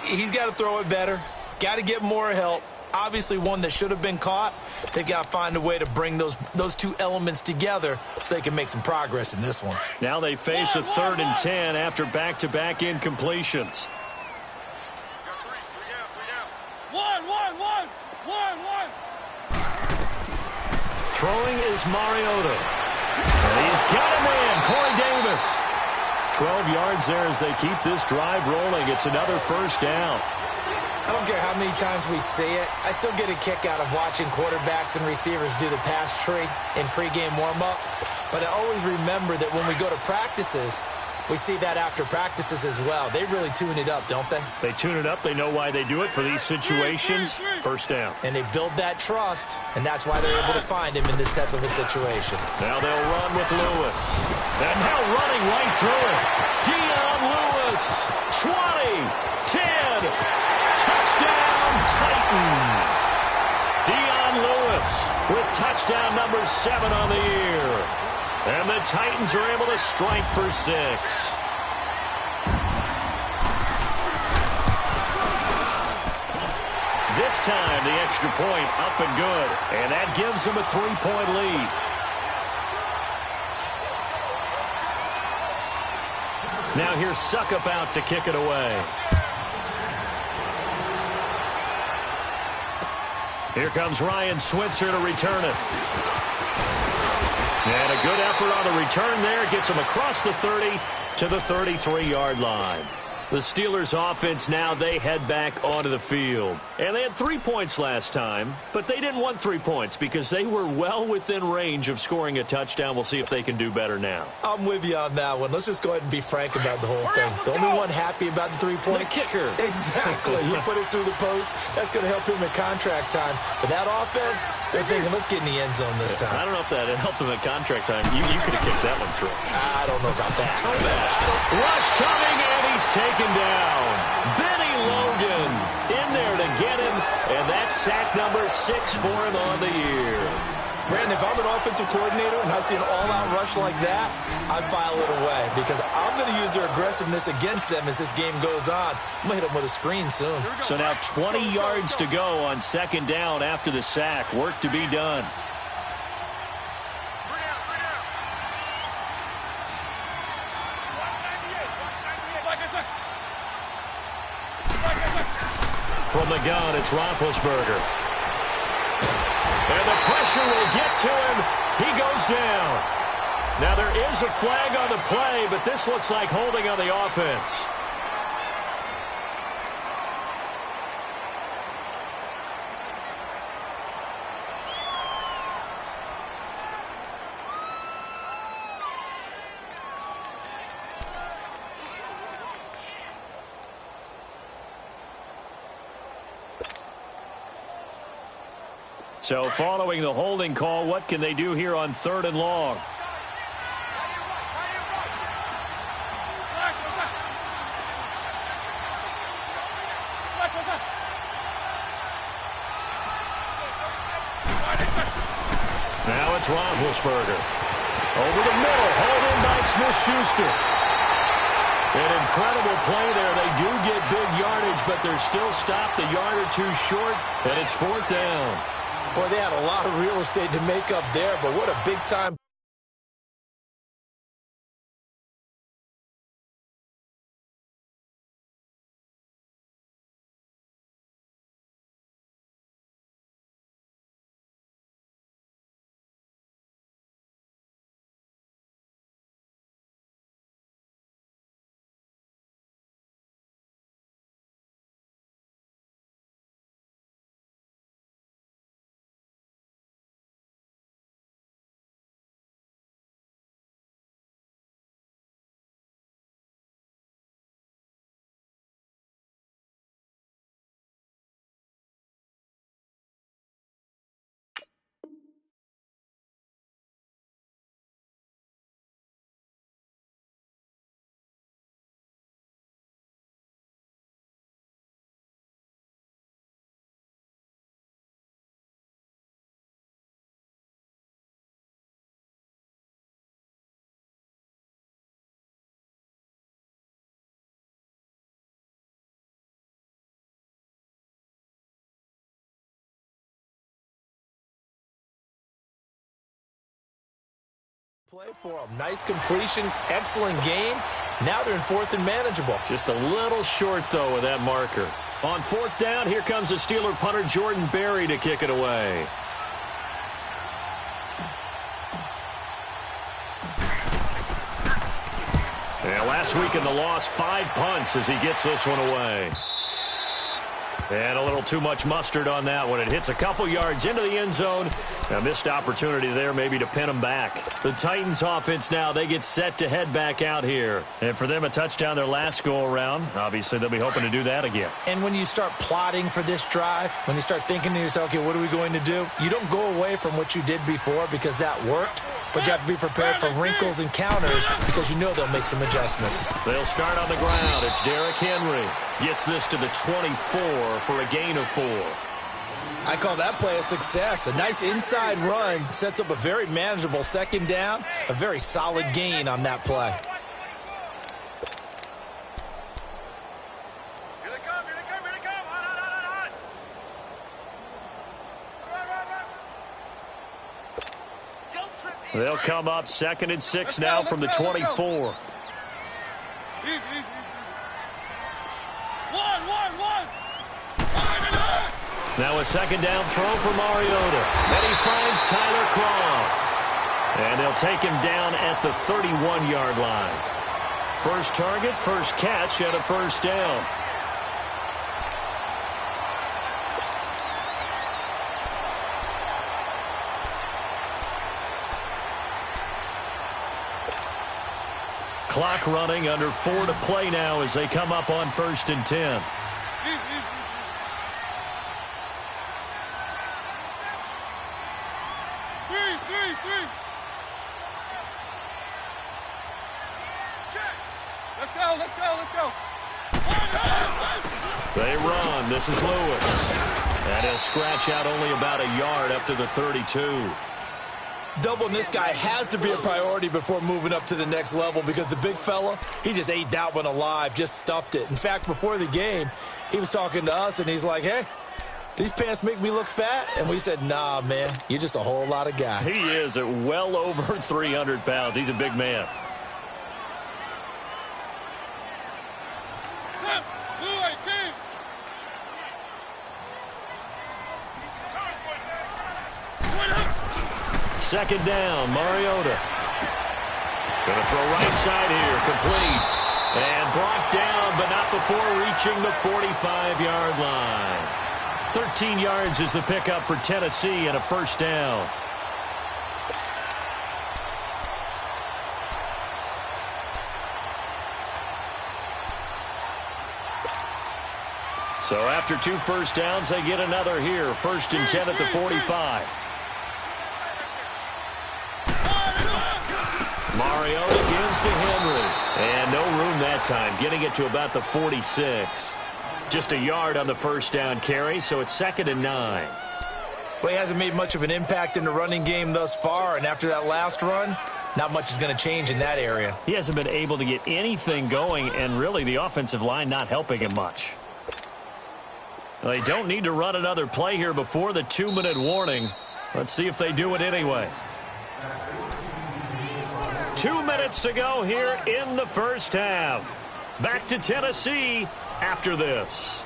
He's got to throw it better. Got to get more help. Obviously one that should have been caught. They've got to find a way to bring those 2 elements together so they can make some progress in this one. Now they face a 3rd and 10 after back-to-back incompletions. One. Throwing is Mariota. And he's got him in, Corey Davis. 12 yards there as they keep this drive rolling. It's another 1st down. I don't care how many times we see it. I still get a kick out of watching quarterbacks and receivers do the pass tree in pregame warm-up. But I always remember that when we go to practices, we see that after practices as well. They really tune it up, don't they? They tune it up. They know why they do it for these situations. 1st down. And they build that trust, and that's why they're able to find him in this type of a situation. Now they'll run with Lewis. And now running right through it. Dion Lewis. 20, 10. Touchdown, Titans. Dion Lewis with touchdown number 7 on the year. And the Titans are able to strike for 6. This time, the extra point up and good. And that gives them a 3-point lead. Now here's Suckup out to kick it away. Here comes Ryan Switzer to return it. And a good effort on the return there. Gets them across the 30 to the 33-yard line. The Steelers offense now, they head back onto the field. And they had 3 points last time, but they didn't want 3 points because they were well within range of scoring a touchdown. We'll see if they can do better now. I'm with you on that one. Let's just go ahead and be frank about the whole thing. The only one happy about the 3-point? The kicker. Exactly. He put it through the post. That's going to help him at contract time. But that offense, they're thinking, let's get in the end zone this time. I don't know if that helped him at contract time. You could have kicked that one through. I don't know about that. Rush coming, and he's taken down. Benny Logan in there to get him, and that's sack number 6 for him on the year. Brandon, if I'm an offensive coordinator and I see an all-out rush like that, I file it away because I'm going to use their aggressiveness against them as this game goes on. I'm going to hit them with a screen soon. So now 20 yards to go on second down after the sack. Work to be done. From the gun, it's Roethlisberger. And the pressure will get to him. He goes down. Now there is a flag on the play, but this looks like holding on the offense. So following the holding call, what can they do here on 3rd and long? Now it's Roethlisberger. Over the middle, hauled in by Smith-Schuster. An incredible play there. They do get big yardage, but they're still stopped a yard or two short, and it's 4th down. Boy, they had a lot of real estate to make up there, but what a big-time play for them. Nice completion, excellent game. Now they're in 4th and manageable. Just a little short, though, with that marker. On 4th down, here comes the Steeler punter, Jordan Berry, to kick it away. And last week in the loss, 5 punts as he gets this one away. And a little too much mustard on that one. It hits a couple yards into the end zone. A missed opportunity there maybe to pin them back. The Titans offense now, they get set to head back out here. And for them, a touchdown their last go-around. Obviously, they'll be hoping to do that again. And when you start plotting for this drive, when you start thinking to yourself, okay, what are we going to do? You don't go away from what you did before because that worked. But you have to be prepared for wrinkles and counters because you know they'll make some adjustments. They'll start on the ground. It's Derrick Henry. Gets this to the 24 for a gain of 4. I call that play a success. A nice inside run sets up a very manageable second down. A very solid gain on that play. They'll come up 2nd and 6 now from the 24. Now a second down throw for Mariota. And he finds Tyler Kroft. And they'll take him down at the 31-yard line. First target, first catch, and a first down. Clock running, under 4 to play now as they come up on 1st and 10. Let's go. They run. This is Lewis. And he'll scratch out only about a yard up to the 32. Doubling this guy has to be a priority before moving up to the next level because the big fella, he just ate that one alive, just stuffed it. In fact, before the game, he was talking to us, and he's like, hey, these pants make me look fat? And we said, nah, man, you're just a whole lot of guy. He is at well over 300 pounds. He's a big man. Second down, Mariota. Going to throw right side here, complete. And brought down, but not before reaching the 45-yard line. 13 yards is the pickup for Tennessee and a first down. So after 2 first downs, they get another here. 1st and 10 at the 45. Mariota gives to Henry. And no room that time, getting it to about the 46. Just a yard on the first down carry, so it's 2nd and 9. Well, he hasn't made much of an impact in the running game thus far, and after that last run, not much is going to change in that area. He hasn't been able to get anything going, and really the offensive line not helping him much. Well, they don't need to run another play here before the 2-minute warning. Let's see if they do it anyway. 2 minutes to go here in the first half. Back to Tennessee after this.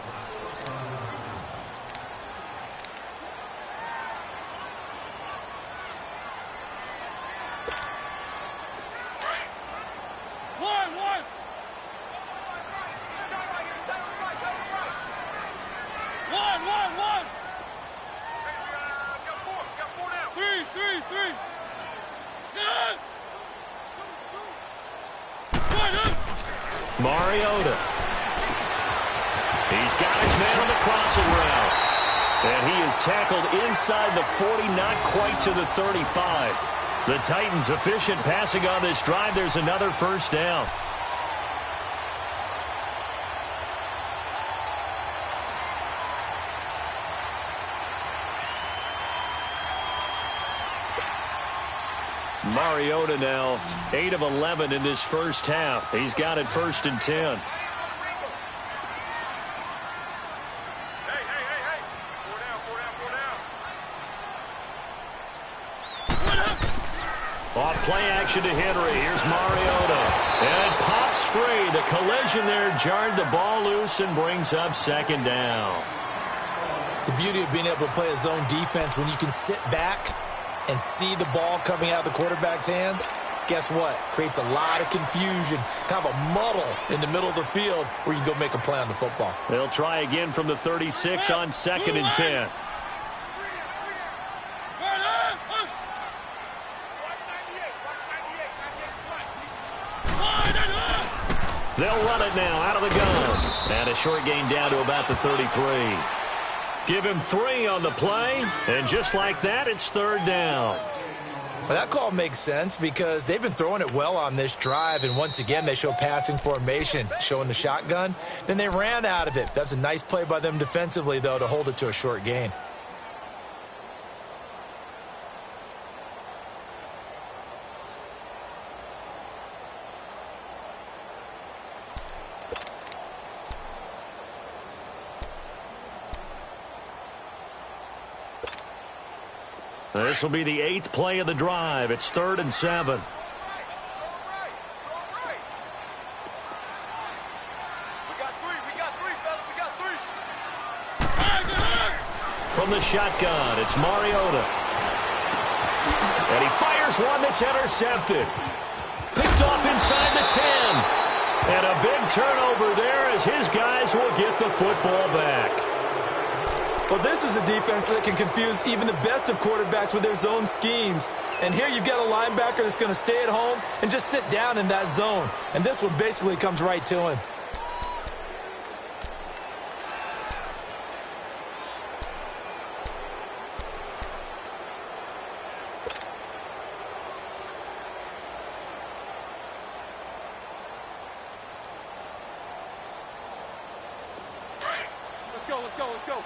Mariota. He's got his man on the crossing route. And he is tackled inside the 40, not quite to the 35. The Titans efficient passing on this drive. There's another first down. Mariota now 8 of 11 in this first half. He's got it 1st and 10. Off play action to Henry. Here's Mariota. And it pops free. The collision there jarred the ball loose and brings up 2nd down. The beauty of being able to play a zone defense when you can sit back and see the ball coming out of the quarterback's hands, guess what? Creates a lot of confusion, kind of a muddle in the middle of the field where you can go make a play on the football. They'll try again from the 36 on 2nd and 10. They'll run it now out of the gun. And a short gain down to about the 33. Give him 3 on the play, and just like that, it's 3rd down. Well, that call makes sense because they've been throwing it well on this drive, and once again, they show passing formation, showing the shotgun. Then they ran out of it. That's a nice play by them defensively, though, to hold it to a short gain. This will be the 8th play of the drive. It's 3rd and 7. From the shotgun, it's Mariota. And he fires one that's intercepted. Picked off inside the 10. And a big turnover there as his guys will get the football back. Well, this is a defense that can confuse even the best of quarterbacks with their zone schemes. And here you've got a linebacker that's going to stay at home and just sit down in that zone. And this one basically comes right to him. Let's go.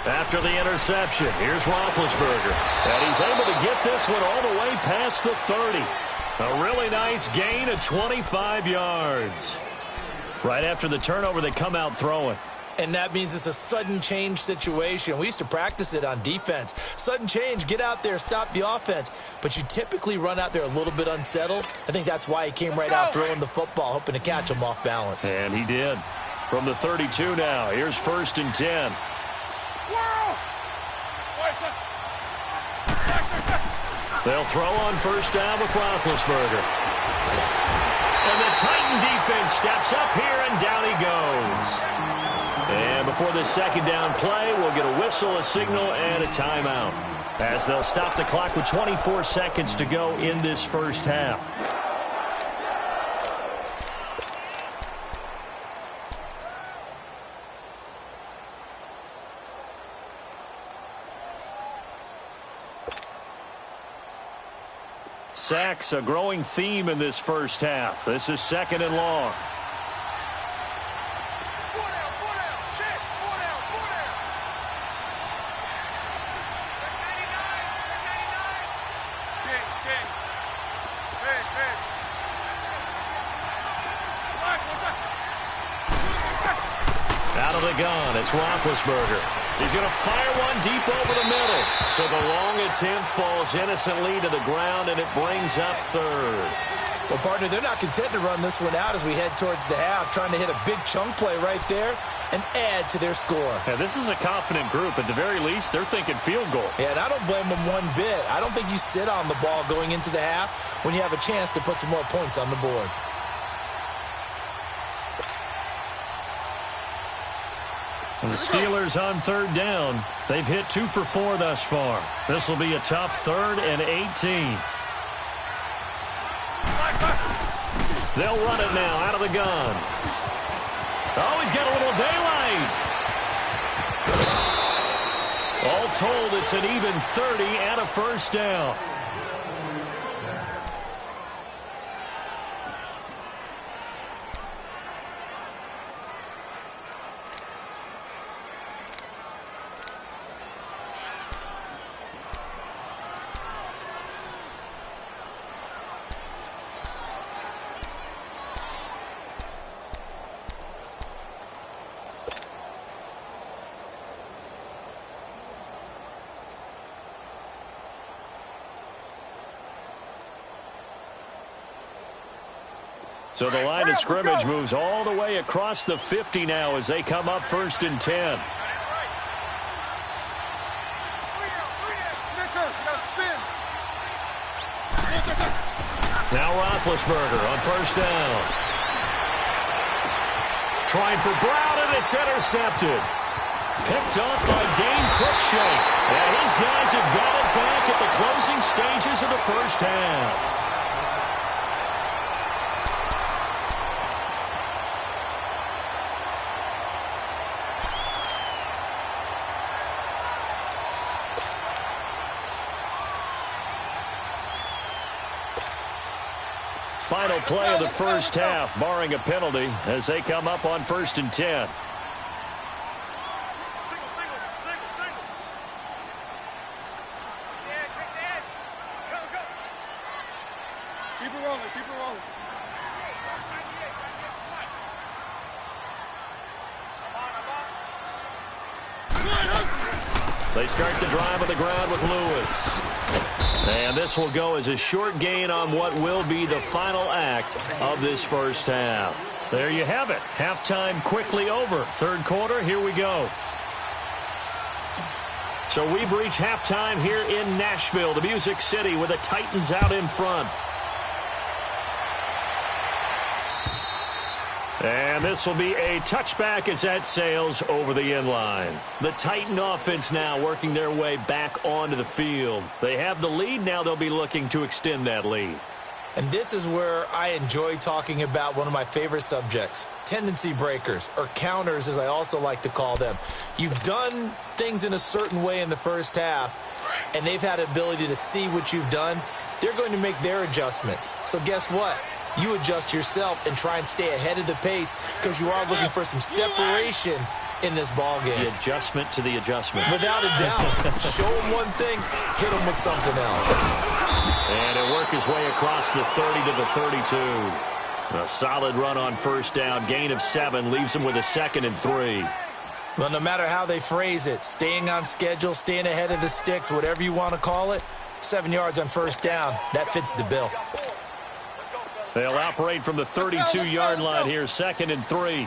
After the interception, here's Roethlisberger. And he's able to get this one all the way past the 30. A really nice gain of 25 yards. Right after the turnover, they come out throwing. And that means it's a sudden change situation. We used to practice it on defense. Sudden change, get out there, stop the offense. But you typically run out there a little bit unsettled. I think that's why he came right out throwing the football, hoping to catch him off balance. And he did. From the 32 now, here's 1st and 10. They'll throw on 1st down with Roethlisberger. And the Titan defense steps up here, and down he goes. And before this 2nd down play, we'll get a whistle, a signal, and a timeout, as they'll stop the clock with 24 seconds to go in this 1st half. Sacks, a growing theme in this 1st half. This is 2nd and long. Out of the gun, it's Roethlisberger. He's going to fire one deep over the middle. So the long attempt falls innocently to the ground, and it brings up 3rd. Well, partner, they're not content to run this one out as we head towards the half, trying to hit a big chunk play right there and add to their score. Yeah, this is a confident group. At the very least, they're thinking field goal. Yeah, and I don't blame them one bit. I don't think you sit on the ball going into the half when you have a chance to put some more points on the board. And the Steelers on 3rd down. They've hit 2 for 4 thus far. This will be a tough 3rd and 18. They'll run it now out of the gun. Oh, he's got a little daylight. All told, it's an even 30 and a 1st down. So the line of scrimmage moves all the way across the 50 now as they come up 1st and 10. Now Roethlisberger on 1st down. Trying for Brown, and it's intercepted. Picked up by Dane Cruikshank. And his guys have got it back at the closing stages of the 1st half. Final play of the 1st half, barring a penalty, as they come up on 1st and 10. Keep it rolling, keep it rolling. They start the drive on the ground with Lewis. And this will go as a short gain on what will be the final act of this first half. There you have it. Halftime quickly over. Third quarter, here we go. So we've reached halftime here in Nashville, the Music City, with the Titans out in front. And this will be a touchback as that sails over the end line. The Titan offense now working their way back onto the field. They have the lead. Now they'll be looking to extend that lead. And this is where I enjoy talking about one of my favorite subjects, tendency breakers, or counters as I also like to call them. You've done things in a certain way in the first half, and they've had the ability to see what you've done. They're going to make their adjustments. So guess what? You adjust yourself and try and stay ahead of the pace because you are looking for some separation in this ball game. The adjustment to the adjustment. Without a doubt. Show them one thing, hit them with something else. And he'll work his way across the 30 to the 32. A solid run on first down. Gain of 7 leaves him with a 2nd and 3. Well, no matter how they phrase it, staying on schedule, staying ahead of the sticks, whatever you want to call it, 7 yards on first down, that fits the bill. They'll operate from the 32-yard line here, 2nd and 3.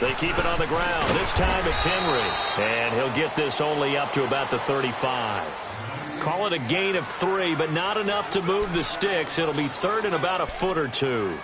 They keep it on the ground. This time it's Henry. And he'll get this only up to about the 35. Call it a gain of 3, but not enough to move the sticks. It'll be 3rd and about a foot or 2.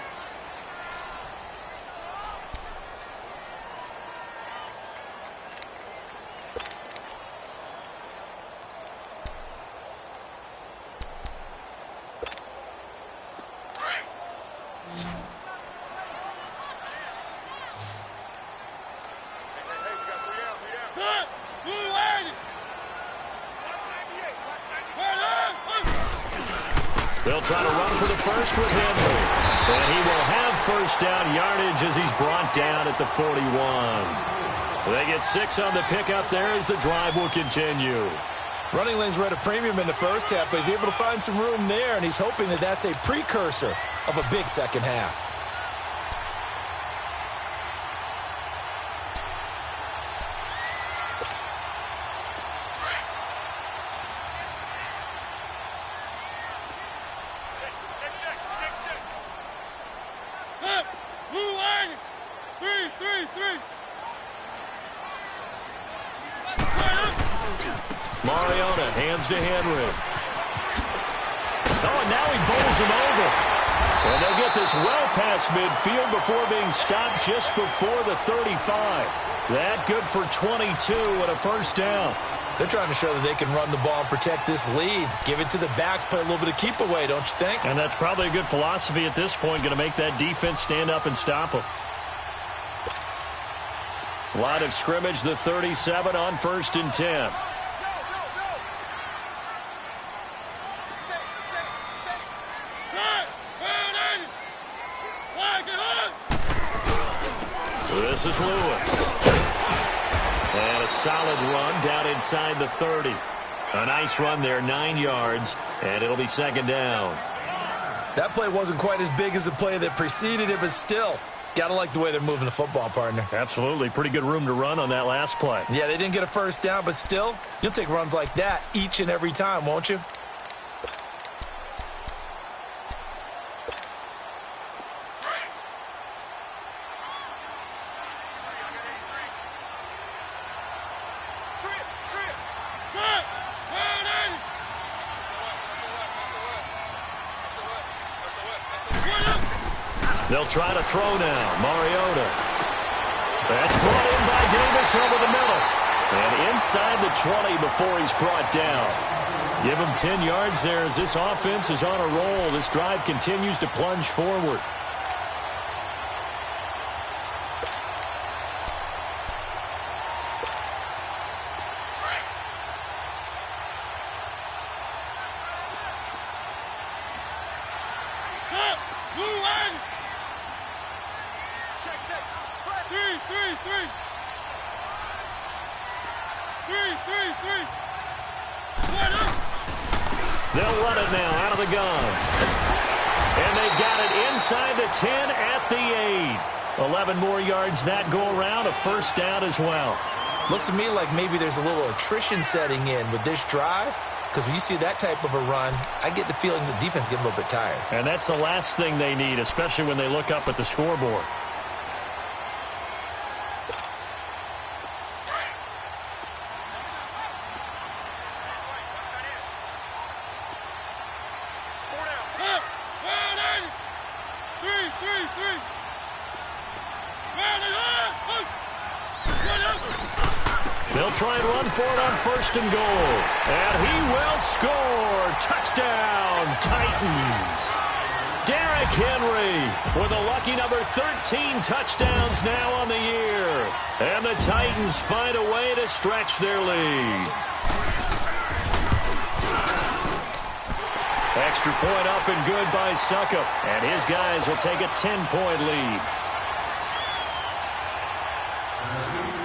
They'll try to run for the first with Henry. And he will have first down yardage as he's brought down at the 41. They get 6 on the pickup there as the drive will continue. Running lanes were at a premium in the first half, but he's able to find some room there, and he's hoping that that's a precursor of a big second half. To Henry. Oh, and now he bowls him over. And they'll get this well past midfield before being stopped just before the 35. That good for 22 and a first down. They're trying to show that they can run the ball and protect this lead. Give it to the backs, play a little bit of keep away, don't you think? And that's probably a good philosophy at this point, going to make that defense stand up and stop them. Line of scrimmage, the 37 on 1st and 10. This is Lewis. And a solid run down inside the 30. A nice run there, 9 yards, and it'll be 2nd down. That play wasn't quite as big as the play that preceded it, but still, gotta like the way they're moving the football, partner. Absolutely. Pretty good room to run on that last play. Yeah, they didn't get a first down, but still, you'll take runs like that each and every time, won't you? They'll try to throw now. Mariota. That's brought in by Davis over the middle. And inside the 20 before he's brought down. Give him 10 yards there as this offense is on a roll. This drive continues to plunge forward. They'll run it now out of the gun. And they've got it inside the 10 at the 11 more yards that go around, a first down as well. Looks to me like maybe there's a little attrition setting in with this drive, because when you see that type of a run, I get the feeling the defense getting a little bit tired. And that's the last thing they need, especially when they look up at the scoreboard. They'll try and run for it on first and goal. And he will score. Touchdown, Titans. Derrick Henry with a lucky number 13 touchdowns now on the year. And the Titans find a way to stretch their lead. Extra point up and good by Suckup. And his guys will take a 10-point lead.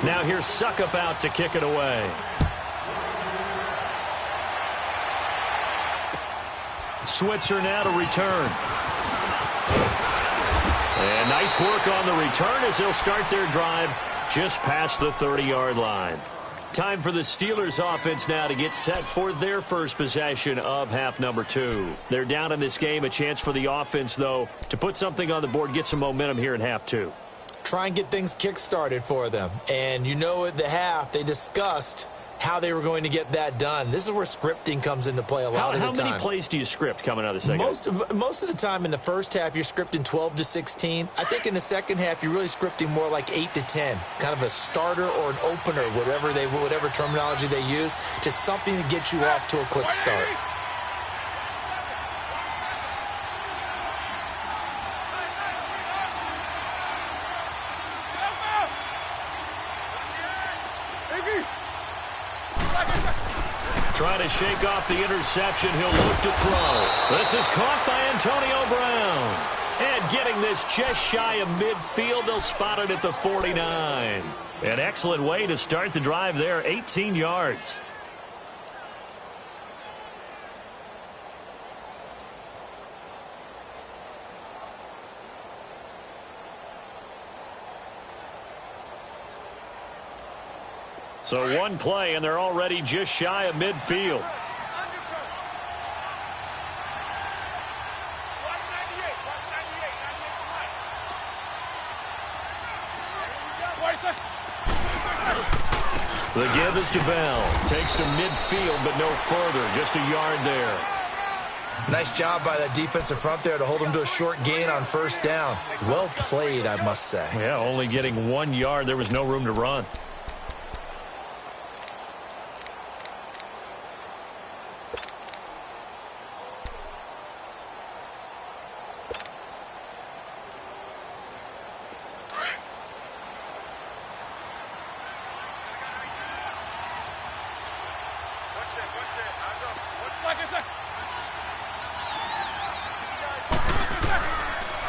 Now here's Suckup out to kick it away. Switzer now to return. And nice work on the return as they'll start their drive just past the 30-yard line. Time for the Steelers offense now to get set for their first possession of half number 2. They're down in this game. A chance for the offense, though, to put something on the board, get some momentum here in half 2. Try and get things kick-started for them. And you know at the half, they discussed how they were going to get that done. This is where scripting comes into play a lot of the time. How many plays do you script coming out of the second? Most of the time in the first half, you're scripting 12 to 16. I think in the second half, you're really scripting more like 8 to 10. Kind of a starter or an opener, whatever terminology they use, just something to get you off to a quick start. Trying to shake off the interception. He'll look to throw. This is caught by Antonio Brown. And getting this just shy of midfield, they'll spot it at the 49. An excellent way to start the drive there, 18 yards. So one play, and they're already just shy of midfield. The give is to Bell. Takes to midfield, but no further. Just a yard there. Nice job by that defensive front there to hold them to a short gain on first down. Well played, I must say. Yeah, only getting 1 yard. There was no room to run.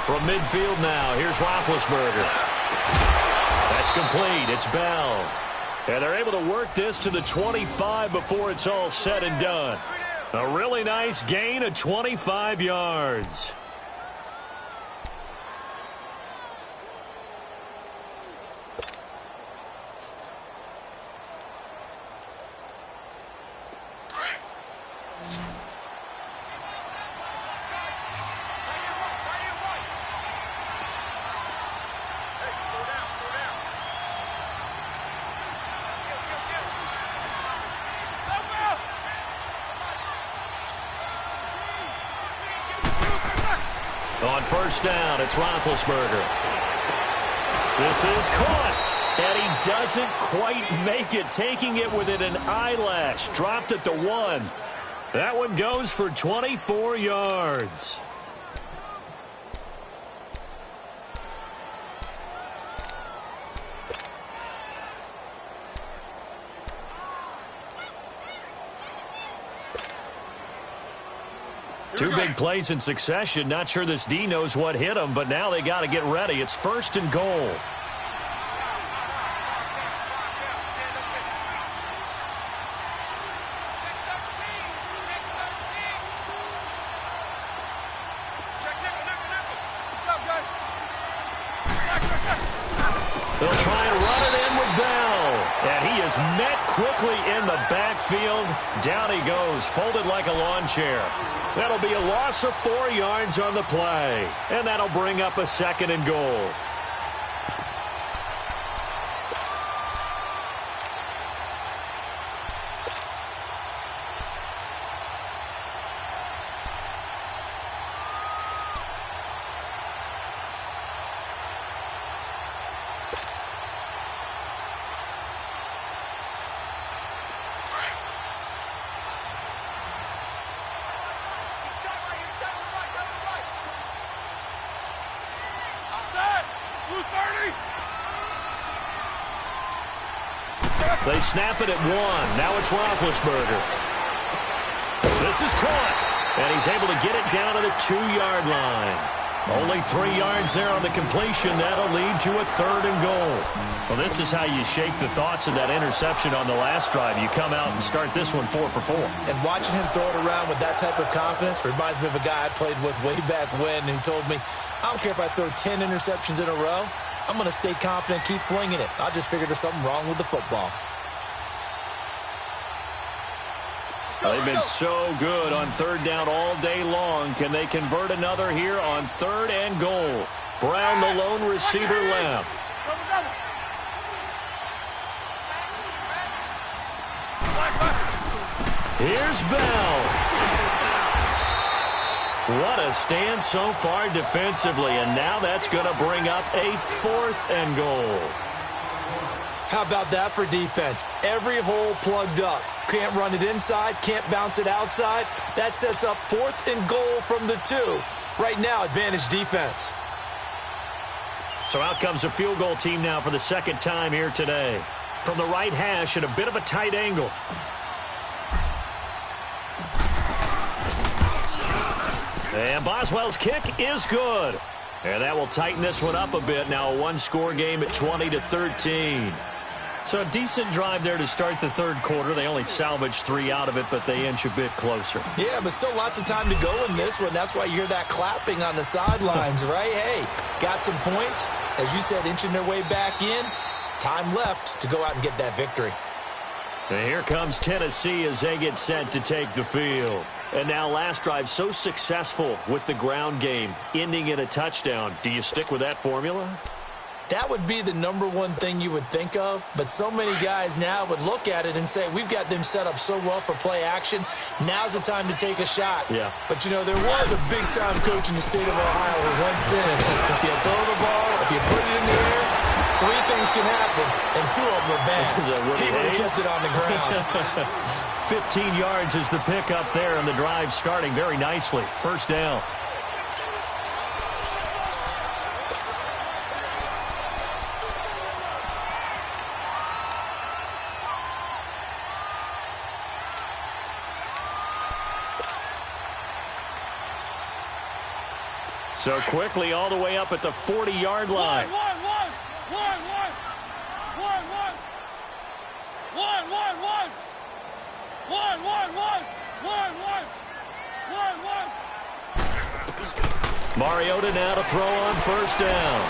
From midfield now, here's Roethlisberger. That's complete. It's Bell. And they're able to work this to the 25 before it's all said and done. A really nice gain of 25 yards. On first down, it's Roethlisberger. This is caught, and he doesn't quite make it, taking it within an eyelash. Dropped at the 1. That one goes for 24 yards. Two big plays in succession. Not sure this D knows what hit him, but now they got to get ready. It's first and goal. They'll try and run it in with Bell. And he is met quickly in the backfield. Down he goes, folded like a lawn chair. That'll be a loss of 4 yards on the play. And that'll bring up a 2nd and goal. They snap it at 1. Now it's Roethlisberger. This is caught. And he's able to get it down to the 2-yard line. Only 3 yards there on the completion. That'll lead to a 3rd and goal. Well, this is how you shake the thoughts of that interception on the last drive. You come out and start this one 4 for 4. And watching him throw it around with that type of confidence reminds me of a guy I played with way back when who told me, I don't care if I throw 10 interceptions in a row. I'm going to stay confident, keep flinging it. I just figured there's something wrong with the football. They've been so good on 3rd down all day long. Can they convert another here on 3rd and goal? Brown, the lone receiver, left. Here's Bell. What a stand so far defensively, and now that's going to bring up a 4th and goal. How about that for defense? Every hole plugged up. Can't run it inside, can't bounce it outside. That sets up 4th and goal from the 2. Right now, advantage defense. So out comes a field goal team now for the 2nd time here today. From the right hash at a bit of a tight angle. And Boswell's kick is good. And that will tighten this one up a bit. Now a 1-score game at 20-13. So a decent drive there to start the 3rd quarter. They only salvaged 3 out of it, but they inch a bit closer. Yeah, but still lots of time to go in this one. That's why you hear that clapping on the sidelines, right? Hey, got some points. As you said, inching their way back in. Time left to go out and get that victory. And here comes Tennessee as they get set to take the field. And now last drive so successful with the ground game, ending in a touchdown. Do you stick with that formula? That would be the #1 thing you would think of, but so many guys now would look at it and say, we've got them set up so well for play action. Now's the time to take a shot. Yeah. But, you know, there was a big-time coach in the state of Ohio who once said, if you throw the ball, if you put it in the air, 3 things can happen, and 2 of them are bad. He would have kept it on the ground. 15 yards is the pickup there, and the drive starting very nicely. 1st down. So quickly all the way up at the 40-yard line. Mariota now to throw on 1st down.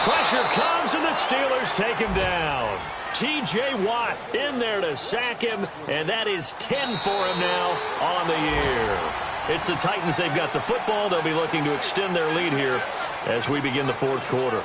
Pressure comes and the Steelers take him down. T.J. Watt in there to sack him, and that is 10 for him now on the year. It's the Titans. They've got the football. They'll be looking to extend their lead here as we begin the 4th quarter.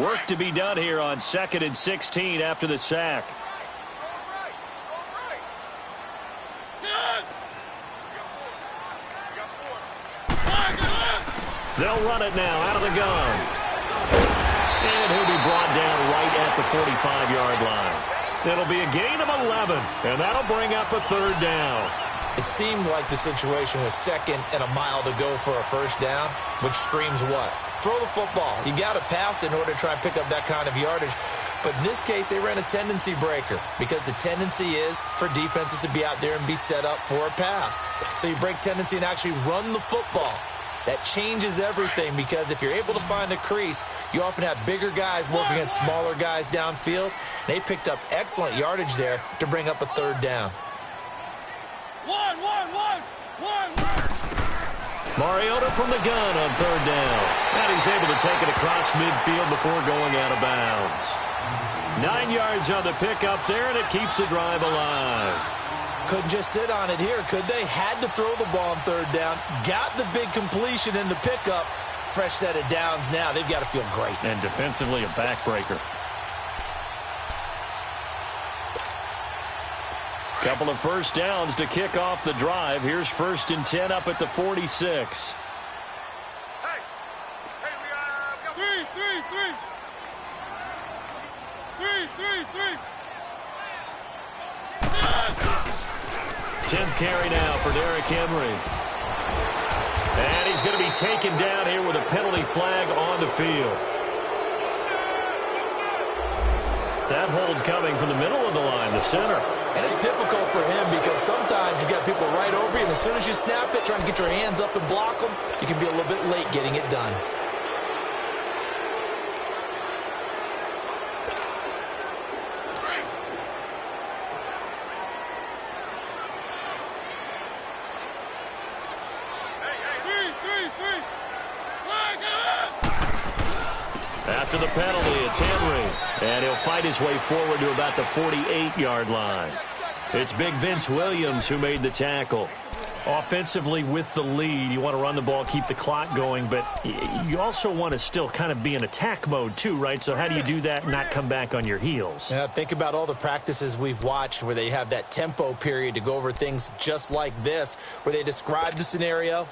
Work to be done here on 2nd and 16 after the sack. They'll run it now out of the gun. And he'll be brought down right at the 45-yard line. It'll be a gain of 11, and that'll bring up a 3rd down. It seemed like the situation was 2nd and a mile to go for a 1st down, which screams what? Throw the football. You got to pass in order to try and pick up that kind of yardage. But in this case, they ran a tendency breaker because the tendency is for defenses to be out there and be set up for a pass. So you break tendency and actually run the football. That changes everything because if you're able to find a crease, you often have bigger guys working against smaller guys downfield. They picked up excellent yardage there to bring up a third down. One. Mariota from the gun on third down. And he's able to take it across midfield before going out of bounds. 9 yards on the pickup there, and it keeps the drive alive. Couldn't just sit on it here, could they? Had to throw the ball on third down. Got the big completion in the pickup. Fresh set of downs now. They've got to feel great. And defensively, a backbreaker. Couple of first downs to kick off the drive. Here's 1st and 10 up at the 46. Hey, we got three. 10th carry now for Derrick Henry. And he's going to be taken down here with a penalty flag on the field. That hold coming from the middle of the line, the center. And it's difficult for him because sometimes you got people right over you, and as soon as you snap it, trying to get your hands up and block them, you can be a little bit late getting it done. After the penalty, it's Henry. And he'll fight his way forward to about the 48-yard line. It's big Vince Williams who made the tackle. Offensively with the lead, you want to run the ball, keep the clock going, but you also want to still kind of be in attack mode too, right? So how do you do that and not come back on your heels? Yeah, think about all the practices we've watched where they have that tempo period to go over things just like this, where they describe the scenario,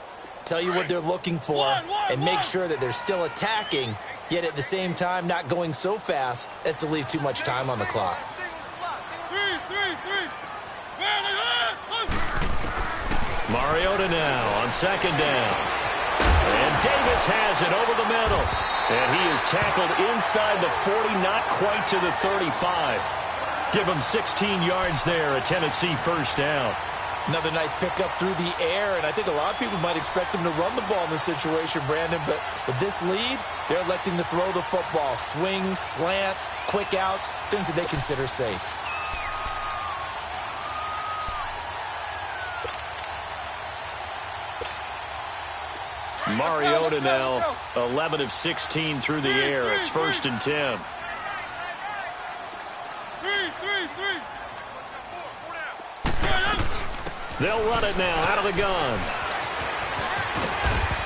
tell you what they're looking for, and make sure that they're still attacking, yet at the same time not going so fast as to leave too much time on the clock. Mariota now on 2nd down. And Davis has it over the middle. And he is tackled inside the 40, not quite to the 35. Give him 16 yards there, a Tennessee first down. Another nice pickup through the air, and I think a lot of people might expect him to run the ball in this situation, Brandon, but with this lead, they're electing to throw the football. Swings, slants, quick outs, things that they consider safe. Mariota now 11 of 16 through the air. It's 1st and 10. They'll run it now out of the gun.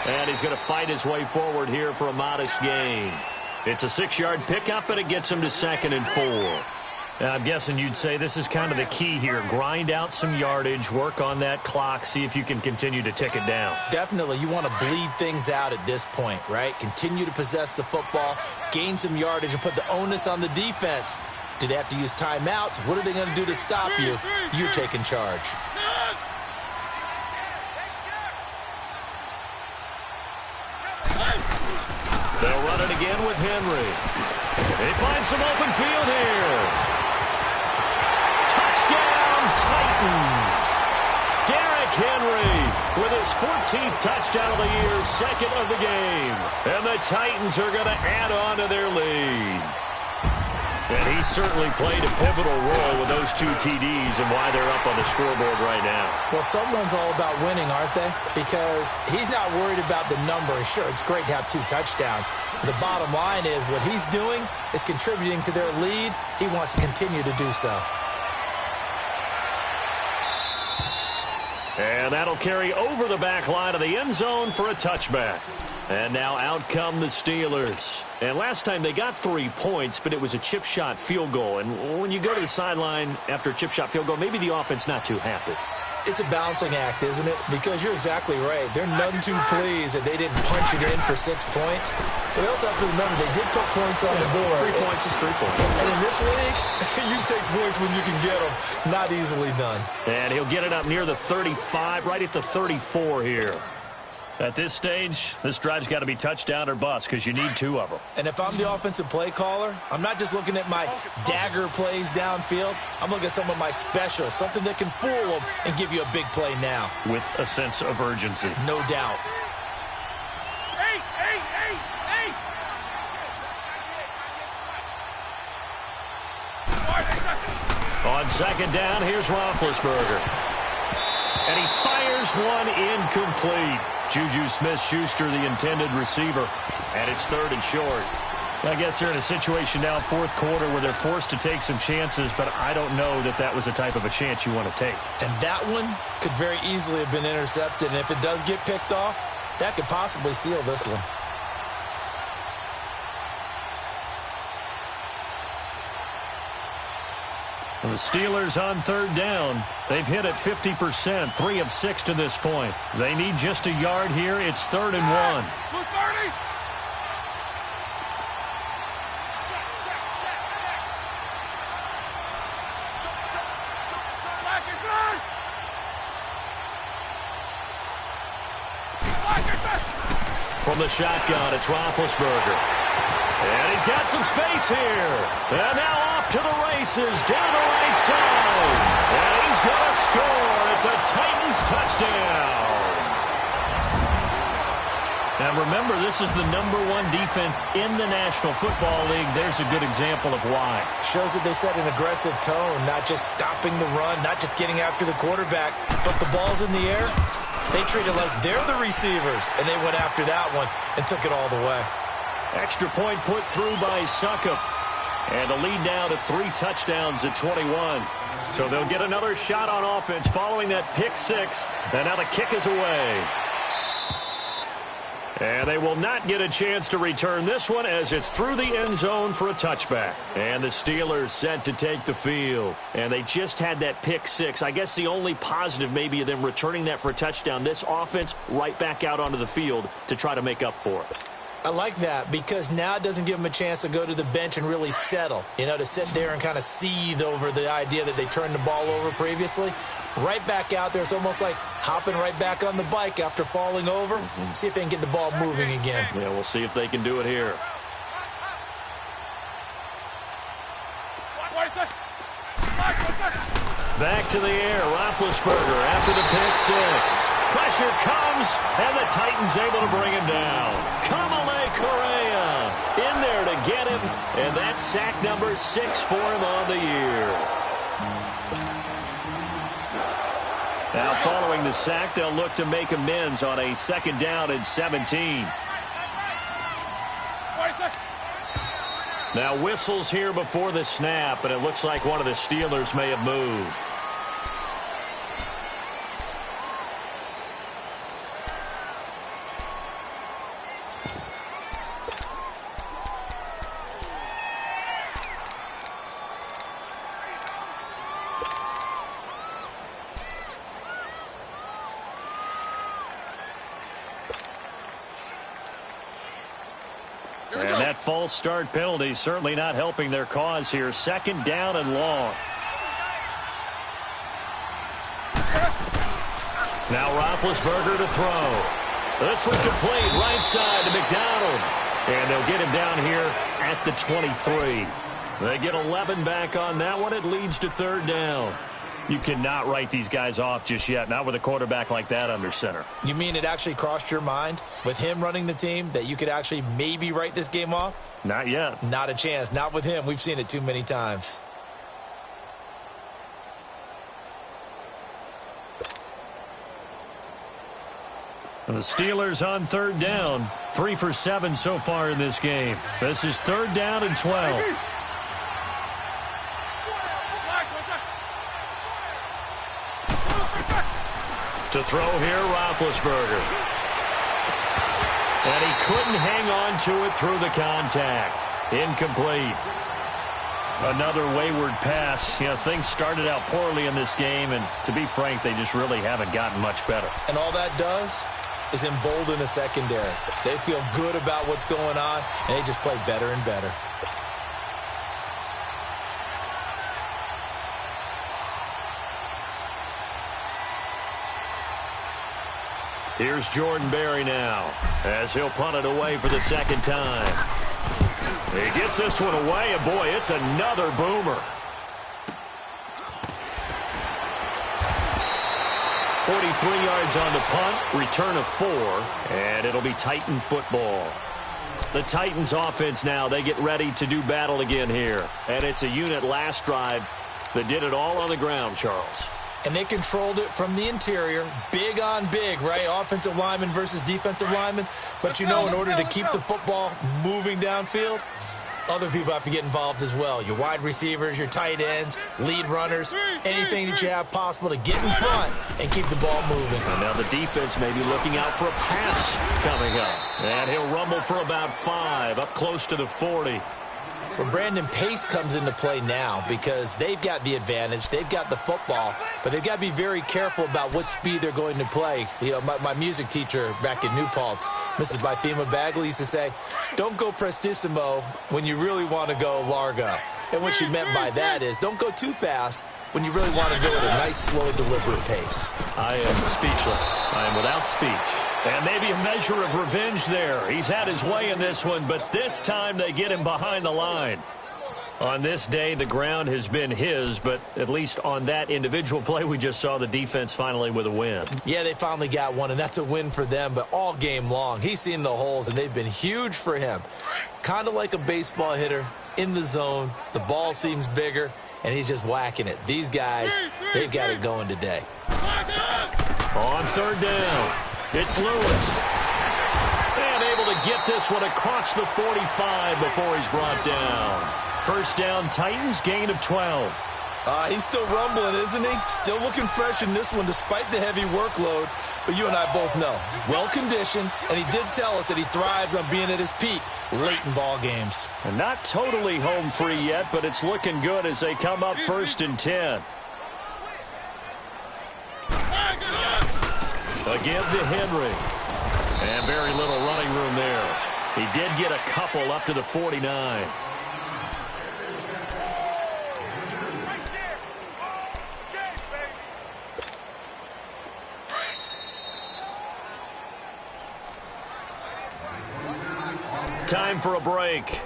And he's going to fight his way forward here for a modest gain. It's a 6-yard pickup, and it gets him to 2nd and 4. Now, I'm guessing you'd say this is kind of the key here. Grind out some yardage, work on that clock, see if you can continue to tick it down. Definitely. You want to bleed things out at this point, right? Continue to possess the football, gain some yardage, and put the onus on the defense. Do they have to use timeouts? What are they going to do to stop you? You're taking charge. They'll run it again with Henry. They find some open field here. Touchdown, Titans. Derrick Henry with his 14th touchdown of the year, 2nd of the game. And the Titans are going to add on to their lead. And he certainly played a pivotal role with those 2 TDs and why they're up on the scoreboard right now. Well, someone's all about winning, aren't they? Because he's not worried about the number. Sure, it's great to have 2 touchdowns. But the bottom line is what he's doing is contributing to their lead. He wants to continue to do so. And that'll carry over the back line of the end zone for a touchback. And now out come the Steelers. And last time they got 3 points, but it was a chip shot field goal. And when you go to the sideline after a chip shot field goal, maybe the offense not too happy. It's a balancing act, isn't it? Because you're exactly right. They're none too pleased that they didn't punch it in for 6 points. But we also have to remember they did put points on the board. 3 points is 3 points. And in this league, you take points when you can get them. Not easily done. And he'll get it up near the 35, right at the 34 here. At this stage, this drive's got to be touchdown or bust because you need 2 of them. And if I'm the offensive play caller, I'm not just looking at my dagger plays downfield. I'm looking at some of my specials, something that can fool them and give you a big play now. With a sense of urgency. No doubt. On second down, here's Roethlisberger. And he fires one incomplete. Juju Smith-Schuster, the intended receiver. And it's 3rd and short. I guess they're in a situation now, 4th quarter, where they're forced to take some chances, but I don't know that that was the type of a chance you want to take. And that one could very easily have been intercepted, and if it does get picked off, that could possibly seal this one. The Steelers on 3rd down. They've hit it 50%, 3 of 6 to this point. They need just a yard here. It's 3rd and 1. From the shotgun, it's Roethlisberger. And he's got some space here. And now off to the races, down the right side. And he's going to score. It's a Titans touchdown. Now remember, this is the #1 defense in the National Football League. There's a good example of why. Shows that they set an aggressive tone, not just stopping the run, not just getting after the quarterback, but the ball's in the air. They treat it like they're the receivers, and they went after that one and took it all the way. Extra point put through by Succop. And the lead now to 3 touchdowns at 21. So they'll get another shot on offense following that pick 6. And now the kick is away. And they will not get a chance to return this one as it's through the end zone for a touchback. And the Steelers set to take the field. And they just had that pick 6. I guess the only positive maybe of them returning that for a touchdown. This offense right back out onto the field to try to make up for it. I like that because now it doesn't give them a chance to go to the bench and really settle, to sit there and kind of seethe over the idea that they turned the ball over previously. Right back out there, it's almost like hopping right back on the bike after falling over. See if they can get the ball moving again. Yeah, we'll see if they can do it here. Back to the air, Roethlisberger after the pick 6. Pressure comes, and the Titans able to bring him down. Kamale Correa in there to get him, and that's sack number 6 for him on the year. Now following the sack, they'll look to make amends on a 2nd down and 17. Now whistles here before the snap, and it looks like one of the Steelers may have moved. And that false start penalty certainly not helping their cause here. 2nd down and long. Now Roethlisberger to throw. This one complete right side to McDonald. And they'll get him down here at the 23. They get 11 back on that one. It leads to 3rd down. You cannot write these guys off just yet, not with a quarterback like that under center. You mean it actually crossed your mind with him running the team that you could actually maybe write this game off? Not yet. Not a chance. Not with him. We've seen it too many times. And the Steelers on 3rd down. 3 for 7 so far in this game. This is 3rd down and 12. To throw here, Roethlisberger. And he couldn't hang on to it through the contact. Incomplete. Another wayward pass. Things started out poorly in this game, and to be frank, they just really haven't gotten much better. And all that does is embolden the secondary. They feel good about what's going on, and they just play better and better. Here's Jordan Berry now as he'll punt it away for the 2nd time. He gets this one away, and boy, it's another boomer. 43 yards on the punt, return of 4, and it'll be Titan football. The Titans offense now, they get ready to do battle again here. And it's a unit last drive They did it all on the ground, Charles. And they controlled it from the interior, big on big, right? Offensive lineman versus defensive lineman. But, in order to keep the football moving downfield, other people have to get involved as well. Your wide receivers, your tight ends, lead runners, anything that you have possible to get in front and keep the ball moving. And now the defense may be looking out for a pass coming up. And he'll rumble for about 5, up close to the 40. Well, Brandon, pace comes into play now because they've got the advantage. They've got the football, but they've got to be very careful about what speed they're going to play. My music teacher back in New Paltz, Mrs. Bythema Bagley, used to say, don't go prestissimo when you really want to go largo. And what she meant by that is don't go too fast when you really want to go at a nice, slow, deliberate pace. I am speechless. I am without speech. And maybe a measure of revenge there. He's had his way in this one, but this time they get him behind the line. On this day, the ground has been his, but at least on that individual play, we just saw the defense finally with a win. Yeah, they finally got one, and that's a win for them, but all game long, he's seen the holes, and they've been huge for him. Kind of like a baseball hitter in the zone. The ball seems bigger, and he's just whacking it. These guys, they've got it going today. On third down, it's Lewis. And able to get this one across the 45 before he's brought down. First down, Titans, gain of 12. He's still rumbling, isn't he? Still looking fresh in this one despite the heavy workload. But you and I both know, well-conditioned, and he did tell us that he thrives on being at his peak late in ball games. And not totally home free yet, but it's looking good as they come up first and 10. Again to Henry. And very little running room there. He did get a couple up to the 49. Time for a break.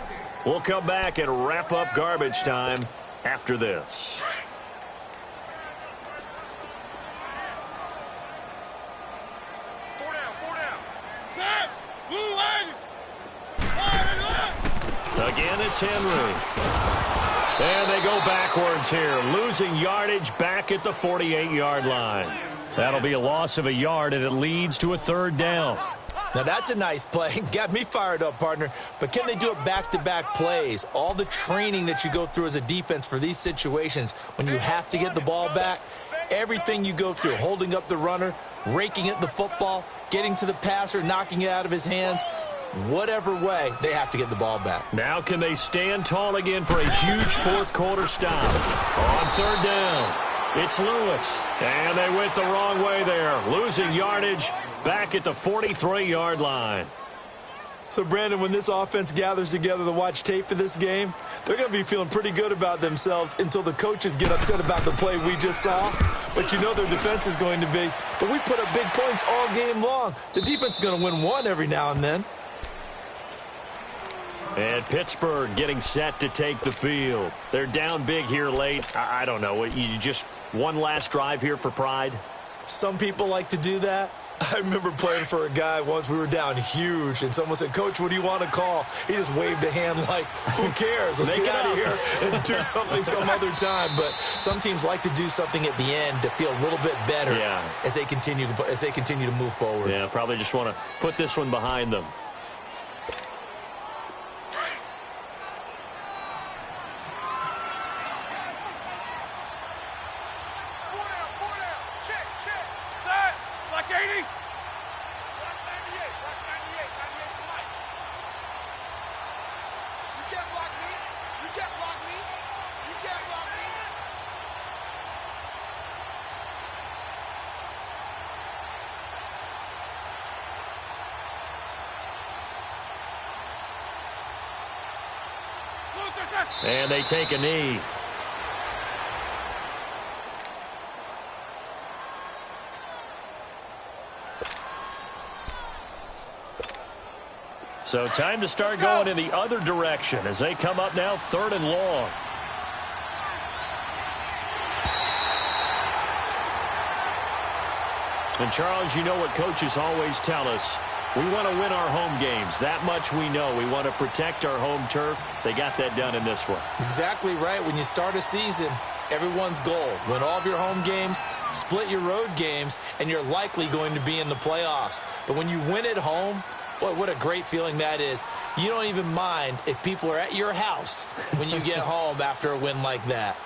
We'll come back and wrap up garbage time after this. Again, it's Henry. And they go backwards here, losing yardage back at the 48-yard line. That'll be a loss of a yard, and it leads to a third down. Now, that's a nice play. Got me fired up, partner. But can they do it back-to-back plays? All the training that you go through as a defense for these situations, when you have to get the ball back, everything you go through, holding up the runner, raking at the football, getting to the passer, knocking it out of his hands, whatever way, they have to get the ball back. Now can they stand tall again for a huge fourth-quarter stop? On third down, it's Lewis. And they went the wrong way there, losing yardage back at the 43-yard line. So, Brandon, when this offense gathers together to watch tape for this game, they're going to be feeling pretty good about themselves until the coaches get upset about the play we just saw. But you know their defense is going to be, but we put up big points all game long. The defense is going to win one every now and then. And Pittsburgh getting set to take the field. They're down big here late. I don't know. You just one last drive here for pride? Some people like to do that. I remember playing for a guy once. We were down huge, and someone said, "Coach, what do you want to call?" He just waved a hand like, who cares? Let's get out of here and do something some other time. But some teams like to do something at the end to feel a little bit better as they continue to move forward. Yeah, probably just want to put this one behind them. And they take a knee. So time to start going in the other direction as they come up now third and long. And Charles, you know what coaches always tell us. We want to win our home games. That much we know. We want to protect our home turf. They got that done in this one. Exactly right. When you start a season, everyone's goal. Win all of your home games, split your road games, and you're likely going to be in the playoffs. But when you win at home, boy, what a great feeling that is. You don't even mind if people are at your house when you get home after a win like that.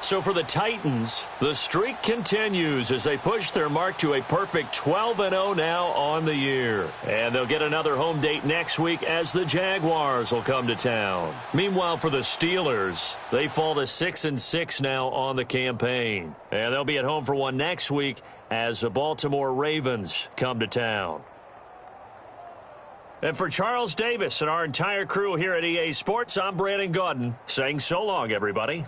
So for the Titans, the streak continues as they push their mark to a perfect 12-0 now on the year. And they'll get another home date next week as the Jaguars will come to town. Meanwhile, for the Steelers, they fall to 6-6 now on the campaign. And they'll be at home for one next week as the Baltimore Ravens come to town. And for Charles Davis and our entire crew here at EA Sports, I'm Brandon Gaudin saying so long, everybody.